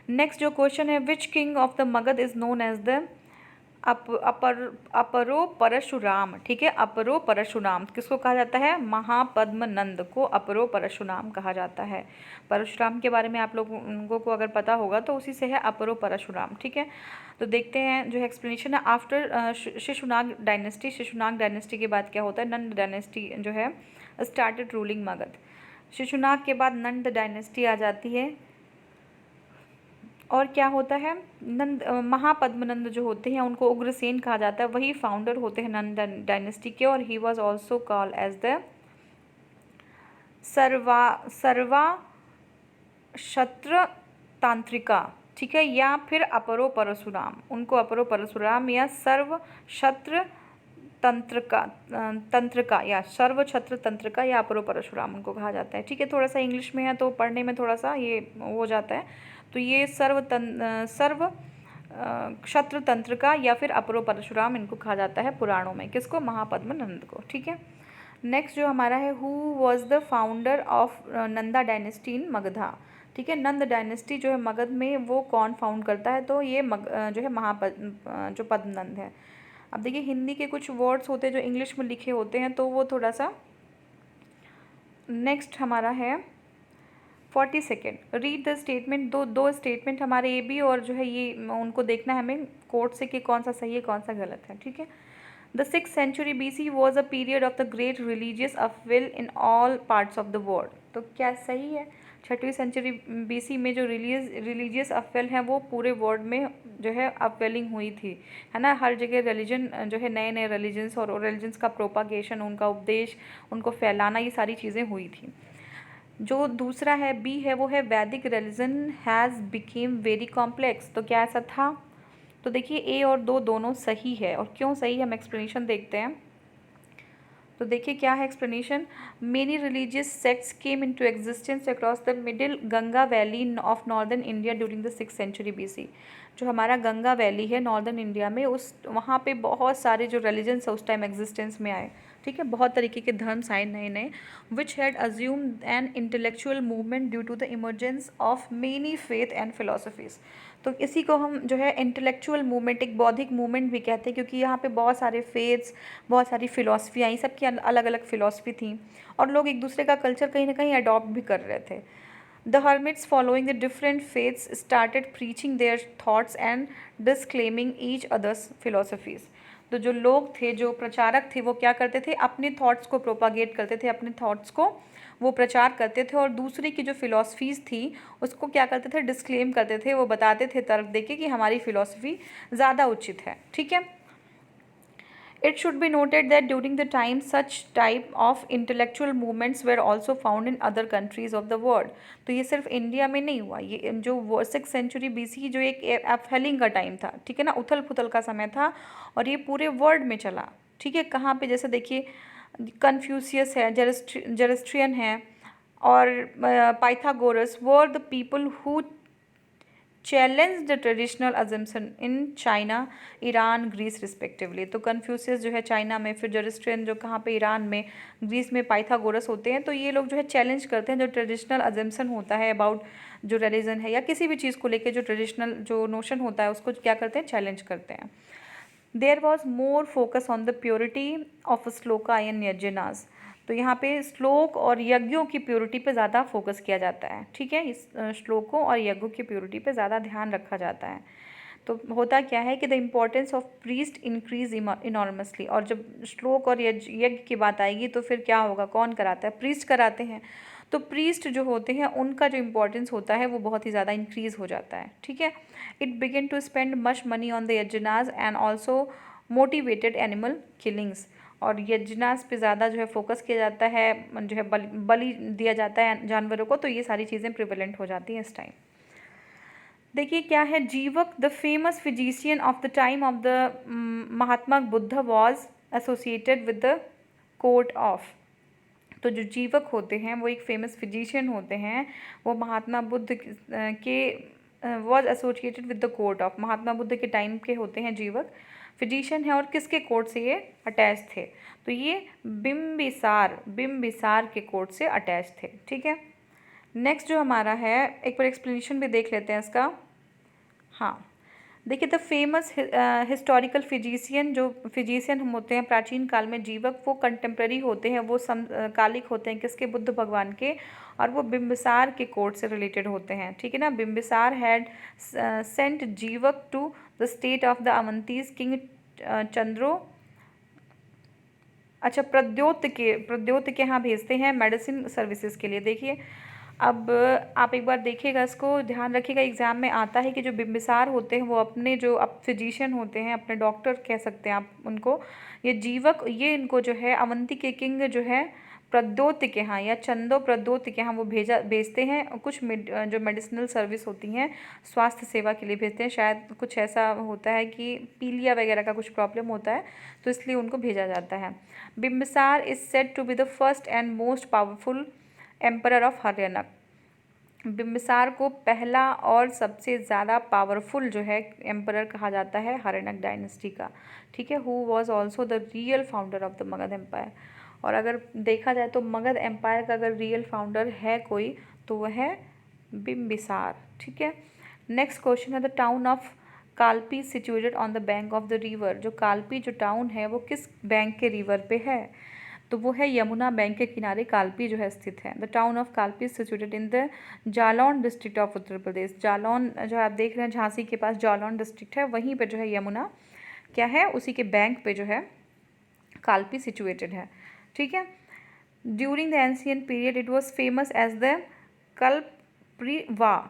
नेक्स्ट जो क्वेश्चन है, which king of the Magadha is known as the Aparo Parashuram, ठीक है। अपरो परशुराम किसको कहा जाता है, महापद्मनंद को अपरो परशुराम कहा जाता है। परशुराम के बारे में आप लोगों को अगर पता होगा तो उसी से है अपरो परशुराम, ठीक है। तो देखते हैं जो है एक्सप्लेनेशन है। आफ्टर शिशुनाग डायनेस्टी के बाद क्या होता है, नंद डायनेस्टी जो है स्टार्टेड रूलिंग मगध। शिशुनाग के बाद नंद डायनेस्टी आ जाती है और क्या होता है, महापद्मनंद जो होते हैं उनको उग्रसेन कहा जाता है, वही फाउंडर होते हैं नंद डायनेस्टी के। और he was also called as the सर्वा शत्र तांत्रिका, ठीक है, या फिर अपरो परशुराम, उनको अपरो परशुराम या सर्व शत्र तंत्र का या सर्व छत्र तंत्र का या अपरो परशुराम उनको कहा जाता है। ठीक है, थोड़ा सा इंग्लिश में है तो पढ़ने में थोड़ा सा ये हो जाता है। तो ये सर्व क्षत्र तंत्र का या फिर अपरो परशुराम इनको कहा जाता है पुराणों में, किसको, महापद्मनंद को। ठीक है, नेक्स्ट जो हमारा है, who was the founder of Nanda dynasty in Magadha. ठीक है, नंद डायनेस्टी जो है मगध में, वो कौन फाउंड करता है, तो ये जो है जो पद्मनंद है। अब देखिए हिंदी के कुछ वर्ड्स होते हैं जो इंग्लिश में लिखे होते हैं, तो वो थोड़ा सा। नेक्स्ट हमारा है 42, रीड द स्टेटमेंट। दो स्टेटमेंट हमारे ए बी और जो है ये उनको देखना है हमें कोर्ट से कि कौन सा सही है कौन सा गलत है। ठीक है, the 6th century BC was a period of the great religious upwell in all parts of the world. तो क्या सही है, 6वीं सेंचुरी BC में जो रिलीजियस अपवेल है वो पूरे वर्ल्ड में जो है अपवेलिंग हुई थी, है ना। हर जगह रिलीजन जो है, नए नए रिलीजन्स और रिलीजन्स का प्रोपागेशन, उनका उपदेश, उनको फैलाना, ये सारी चीज़ें हुई थी। जो दूसरा है बी है वो है वैदिक religion has became very complex. तो क्या ऐसा था, तो देखिए ए और दो दोनों सही है। और क्यों सही, हम एक्सप्लेनेशन देखते हैं। तो देखिए क्या है explanation, many religious sects came into existence across the middle Ganga valley of northern India during the 6th century BC। जो हमारा गंगा वैली है नॉर्दर्न इंडिया में, उस वहाँ पे बहुत सारे जो रिलीजन्स है उस टाइम एग्जिस्टेंस में आए। ठीक है, बहुत तरीके के धर्म आए नए नए, which had assumed an intellectual movement due to the emergence of many faith and philosophies. तो इसी को हम जो है इंटेलेक्चुअल मूवमेंट, एक बौद्धिक मूवमेंट भी कहते हैं, क्योंकि यहाँ पे बहुत सारे फेथ्स, बहुत सारी फिलॉसफी आई, सबकी अलग अलग फिलॉसफी थी और लोग एक दूसरे का कल्चर कहीं ना कहीं अडॉप्ट भी कर रहे थे। The hermits following the different faiths started preaching their thoughts and disclaiming each others philosophies. तो जो लोग थे, जो प्रचारक थे, वो क्या करते थे, अपने थॉट्स को प्रोपागेट करते थे, अपने थॉट्स को वो प्रचार करते थे, और दूसरे की जो फिलॉसफीज़ थी उसको क्या करते थे, डिस्क्लेम करते थे, वो बताते थे तर्क देके कि हमारी फिलॉसफी ज़्यादा उचित है। ठीक है, it should be noted that during the time such type of intellectual movements were also found in other countries of the world. तो ये सिर्फ इंडिया में नहीं हुआ, ये जो 6th century BC जो एक अपहेलिंग का टाइम था, ठीक है ना, उथल पुथल का समय था, और ये पूरे वर्ल्ड में चला। ठीक है, कहाँ पे, जैसे देखिए कन्फ्यूशियस है, जेरस्ट्रियन है, और Pythagoras were the people who challenge the traditional assumption in China, Iran, Greece respectively. तो कन्फ्यूशियस जो है चाइना में, फिर जेरस्ट्रियन जो कहाँ पे, ईरान में, ग्रीस में पाइथागोरस होते हैं। तो ये लोग जो है चैलेंज करते हैं जो ट्रेडिशनल अजम्पशन होता है अबाउट जो रिलीजन है या किसी भी चीज़ को लेकर, जो ट्रेडिशनल जो नोशन होता है उसको क्या करते हैं, चैलेंज करते हैं। There was more focus on the purity of shloka and yajnas. तो यहाँ पे श्लोक और यज्ञों की प्योरिटी पे ज़्यादा फोकस किया जाता है। ठीक है, इस श्लोकों और यज्ञों की प्योरिटी पे ज़्यादा ध्यान रखा जाता है। तो होता क्या है कि the importance of priest increase enormously. और जब श्लोक और यज्ञ की बात आएगी तो फिर क्या होगा, कौन कराता है, प्रीस्ट कराते हैं। तो प्रीस्ट जो होते हैं उनका जो इम्पोर्टेंस होता है वो बहुत ही ज़्यादा इंक्रीज़ हो जाता है। ठीक है, it begin to spend much money on the yajnas and also motivated animal killings. और यज्ञनास पे ज़्यादा जो है फोकस किया जाता है, जो है बलि दिया जाता है जानवरों को। तो ये सारी चीज़ें प्रिवेलेंट हो जाती हैं इस टाइम। देखिए क्या है, जीवक the famous physician of the time of the Mahatma Buddha was associated with the court of. तो जो जीवक होते हैं वो एक फेमस फिजिशियन होते हैं, वो महात्मा बुद्ध के was associated with the court of, Mahatma Buddha के टाइम के होते हैं जीवक, फिजिशियन है, और किसके कोर्ट से ये अटैच थे, तो ये बिम्बिसार के कोर्ट से अटैच थे। ठीक है, नेक्स्ट जो हमारा है, एक बार एक्सप्लेनेशन भी देख लेते हैं इसका। हाँ, देखिए द फेमस हिस्टोरिकल फिजिशियन, जो फिजिशियन हम होते हैं प्राचीन काल में जीवक, वो कंटेम्प्रेरी होते हैं, वो समकालिक होते हैं किसके, बुद्ध भगवान के, और वो बिम्बिसार के कोर्ट से रिलेटेड होते हैं। ठीक है ना, Bimbisara had sent Jivaka to the state of the Avantis king Chando, अच्छा प्रद्योत के यहाँ भेजते हैं मेडिसिन सर्विसेज के लिए। देखिए अब आप एक बार देखिएगा, इसको ध्यान रखिएगा, एग्ज़ाम में आता है कि जो बिम्बिसार होते हैं वो अपने जो अब फिजिशियन होते हैं, अपने डॉक्टर कह सकते हैं आप उनको, ये जीवक, ये इनको जो है अवंती के किंग जो है प्रद्योत के यहाँ या चंदो प्रद्योत के यहाँ वो भेजते हैं। कुछ जो मेडिसिनल सर्विस होती हैं, स्वास्थ्य सेवा के लिए भेजते हैं। शायद कुछ ऐसा होता है कि पीलिया वगैरह का कुछ प्रॉब्लम होता है, तो इसलिए उनको भेजा जाता है। Bimbisara is said to be the first and most powerful emperor of Haryana. Bimbisara को पहला और सबसे ज़्यादा पावरफुल जो है एम्परर कहा जाता है हरियाणक डायनेस्टी का, ठीक है। Who was also the real founder of the Magadha empire. और अगर देखा जाए तो मगध एम्पायर का अगर रियल फाउंडर है कोई तो वह है बिम्बिसार, ठीक है। नेक्स्ट क्वेश्चन है the town of Kalpi situated on the bank of the river. जो कालपी जो टाउन है वो किस बैंक के रिवर पे है, तो वो है यमुना बैंक के किनारे कालपी जो है स्थित है। The town of Kalpi situated in the Jalaun district of Uttar Pradesh. Jalaun जो आप देख रहे हैं झांसी के पास जालौन डिस्ट्रिक्ट है, वहीं पे जो है यमुना क्या है, उसी के बैंक पे जो है कालपी सिचुएटेड है, ठीक है। During the ancient period it was famous as the Kalpriva,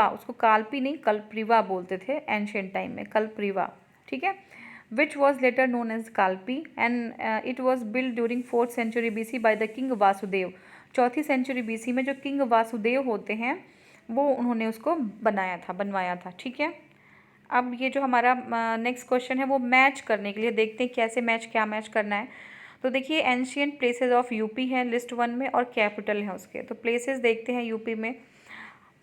उसको कालपी नहीं कल्प्रिवा बोलते थे एंशियंट टाइम में, कल्प्रिवा, ठीक है। which was later known as Kalpi and it was built during 4th century BC by the king Vasudev. 4वीं सेंचुरी BC में जो किंग वासुदेव होते हैं वो उन्होंने उसको बनवाया था, ठीक है। अब ये जो हमारा नेक्स्ट क्वेश्चन है वो मैच करने के लिए देखते हैं कैसे क्या मैच करना है। तो देखिए एंशियंट प्लेसेस ऑफ यूपी है लिस्ट 1 में और कैपिटल है उसके। तो प्लेसेस देखते हैं यूपी में,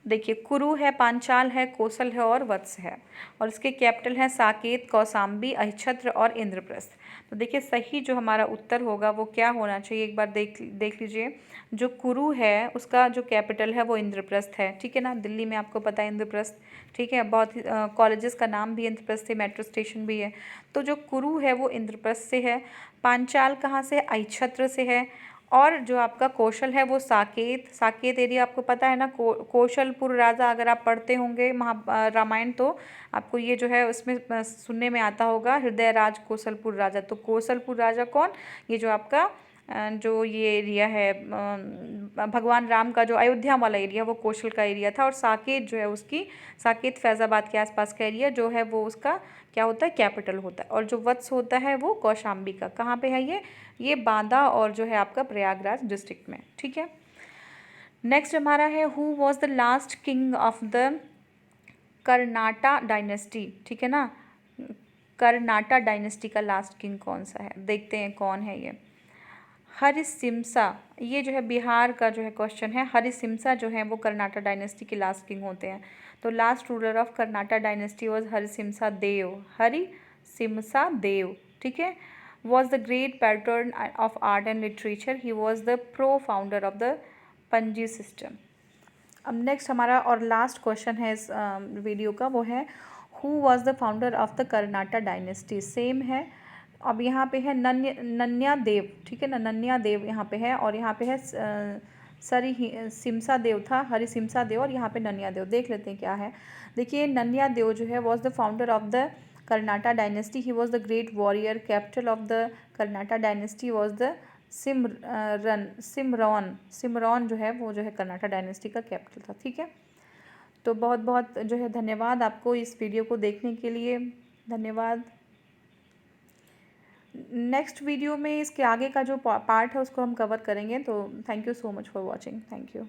देखिए कुरु है, पांचाल है, कोसल है और वत्स है, और इसके कैपिटल हैं साकेत, कौसाम्बी, अहिछत्र और इंद्रप्रस्थ। तो देखिए सही जो हमारा उत्तर होगा वो क्या होना चाहिए, एक बार देख लीजिए। जो कुरु है उसका जो कैपिटल है वो इंद्रप्रस्थ है, ठीक है ना। दिल्ली में आपको पता है इंद्रप्रस्थ, ठीक है। बहुत कॉलेजेस का नाम भी इंद्रप्रस्थ है, मेट्रो स्टेशन भी है। तो जो कुरु है वो इंद्रप्रस्थ से है। पांचाल कहाँ से, अहिछत्र से है। और जो आपका कौशल है वो साकेत एरिया आपको पता है ना। कौशलपुर राजा, अगर आप पढ़ते होंगे रामायण तो आपको ये जो है उसमें सुनने में आता होगा हृदयराज कौशलपुर राजा। तो कौशलपुर राजा कौन, ये जो आपका जो ये एरिया है भगवान राम का जो अयोध्या वाला एरिया वो कौशल का एरिया था। और साकेत जो है उसकी, साकेत फैज़ाबाद के आसपास का एरिया जो है वो उसका क्या होता है, कैपिटल होता है। और जो वत्स होता है वो कौशाम्बी का, कहाँ पे है ये बांदा और जो है आपका प्रयागराज डिस्ट्रिक्ट में, ठीक है। नेक्स्ट हमारा है who was the last king of the Karnata dynasty, ठीक है ना। कर्नाटा डायनेस्टी का लास्ट किंग कौन सा है, देखते हैं कौन है ये। हरिसिम्सा, ये जो है बिहार का जो है क्वेश्चन है। हरिसिम्सा जो है वो कर्नाटा डायनेस्टी के लास्ट किंग होते हैं। तो last ruler of Karnata dynasty was Harisimha Dev, ठीक है। Was the great patron of art and literature. He was the pro founder of the Panji system. अब नेक्स्ट हमारा और लास्ट क्वेश्चन है इस वीडियो का, वो है who was the founder of the Karnata dynasty. Same है। अब यहाँ पे है नन्या देव, ठीक है ना, नन्या देव यहाँ पे है। और यहाँ पे है सिमसा देव था, हरिसिम्सा देव, और यहाँ पे नन्या देव। देख लेते हैं क्या है। देखिए नन्या देव जो है was the founder of the Karnata dynasty. He was the great warrior. Capital of the Karnata dynasty was the Simraon जो है वो जो है कर्नाटा डायनेस्टी का कैपिटल था, ठीक है। तो बहुत बहुत जो है धन्यवाद आपको इस वीडियो को देखने के लिए, धन्यवाद। नेक्स्ट वीडियो में इसके आगे का जो पार्ट है उसको हम कवर करेंगे। तो thank you so much for watching, thank you.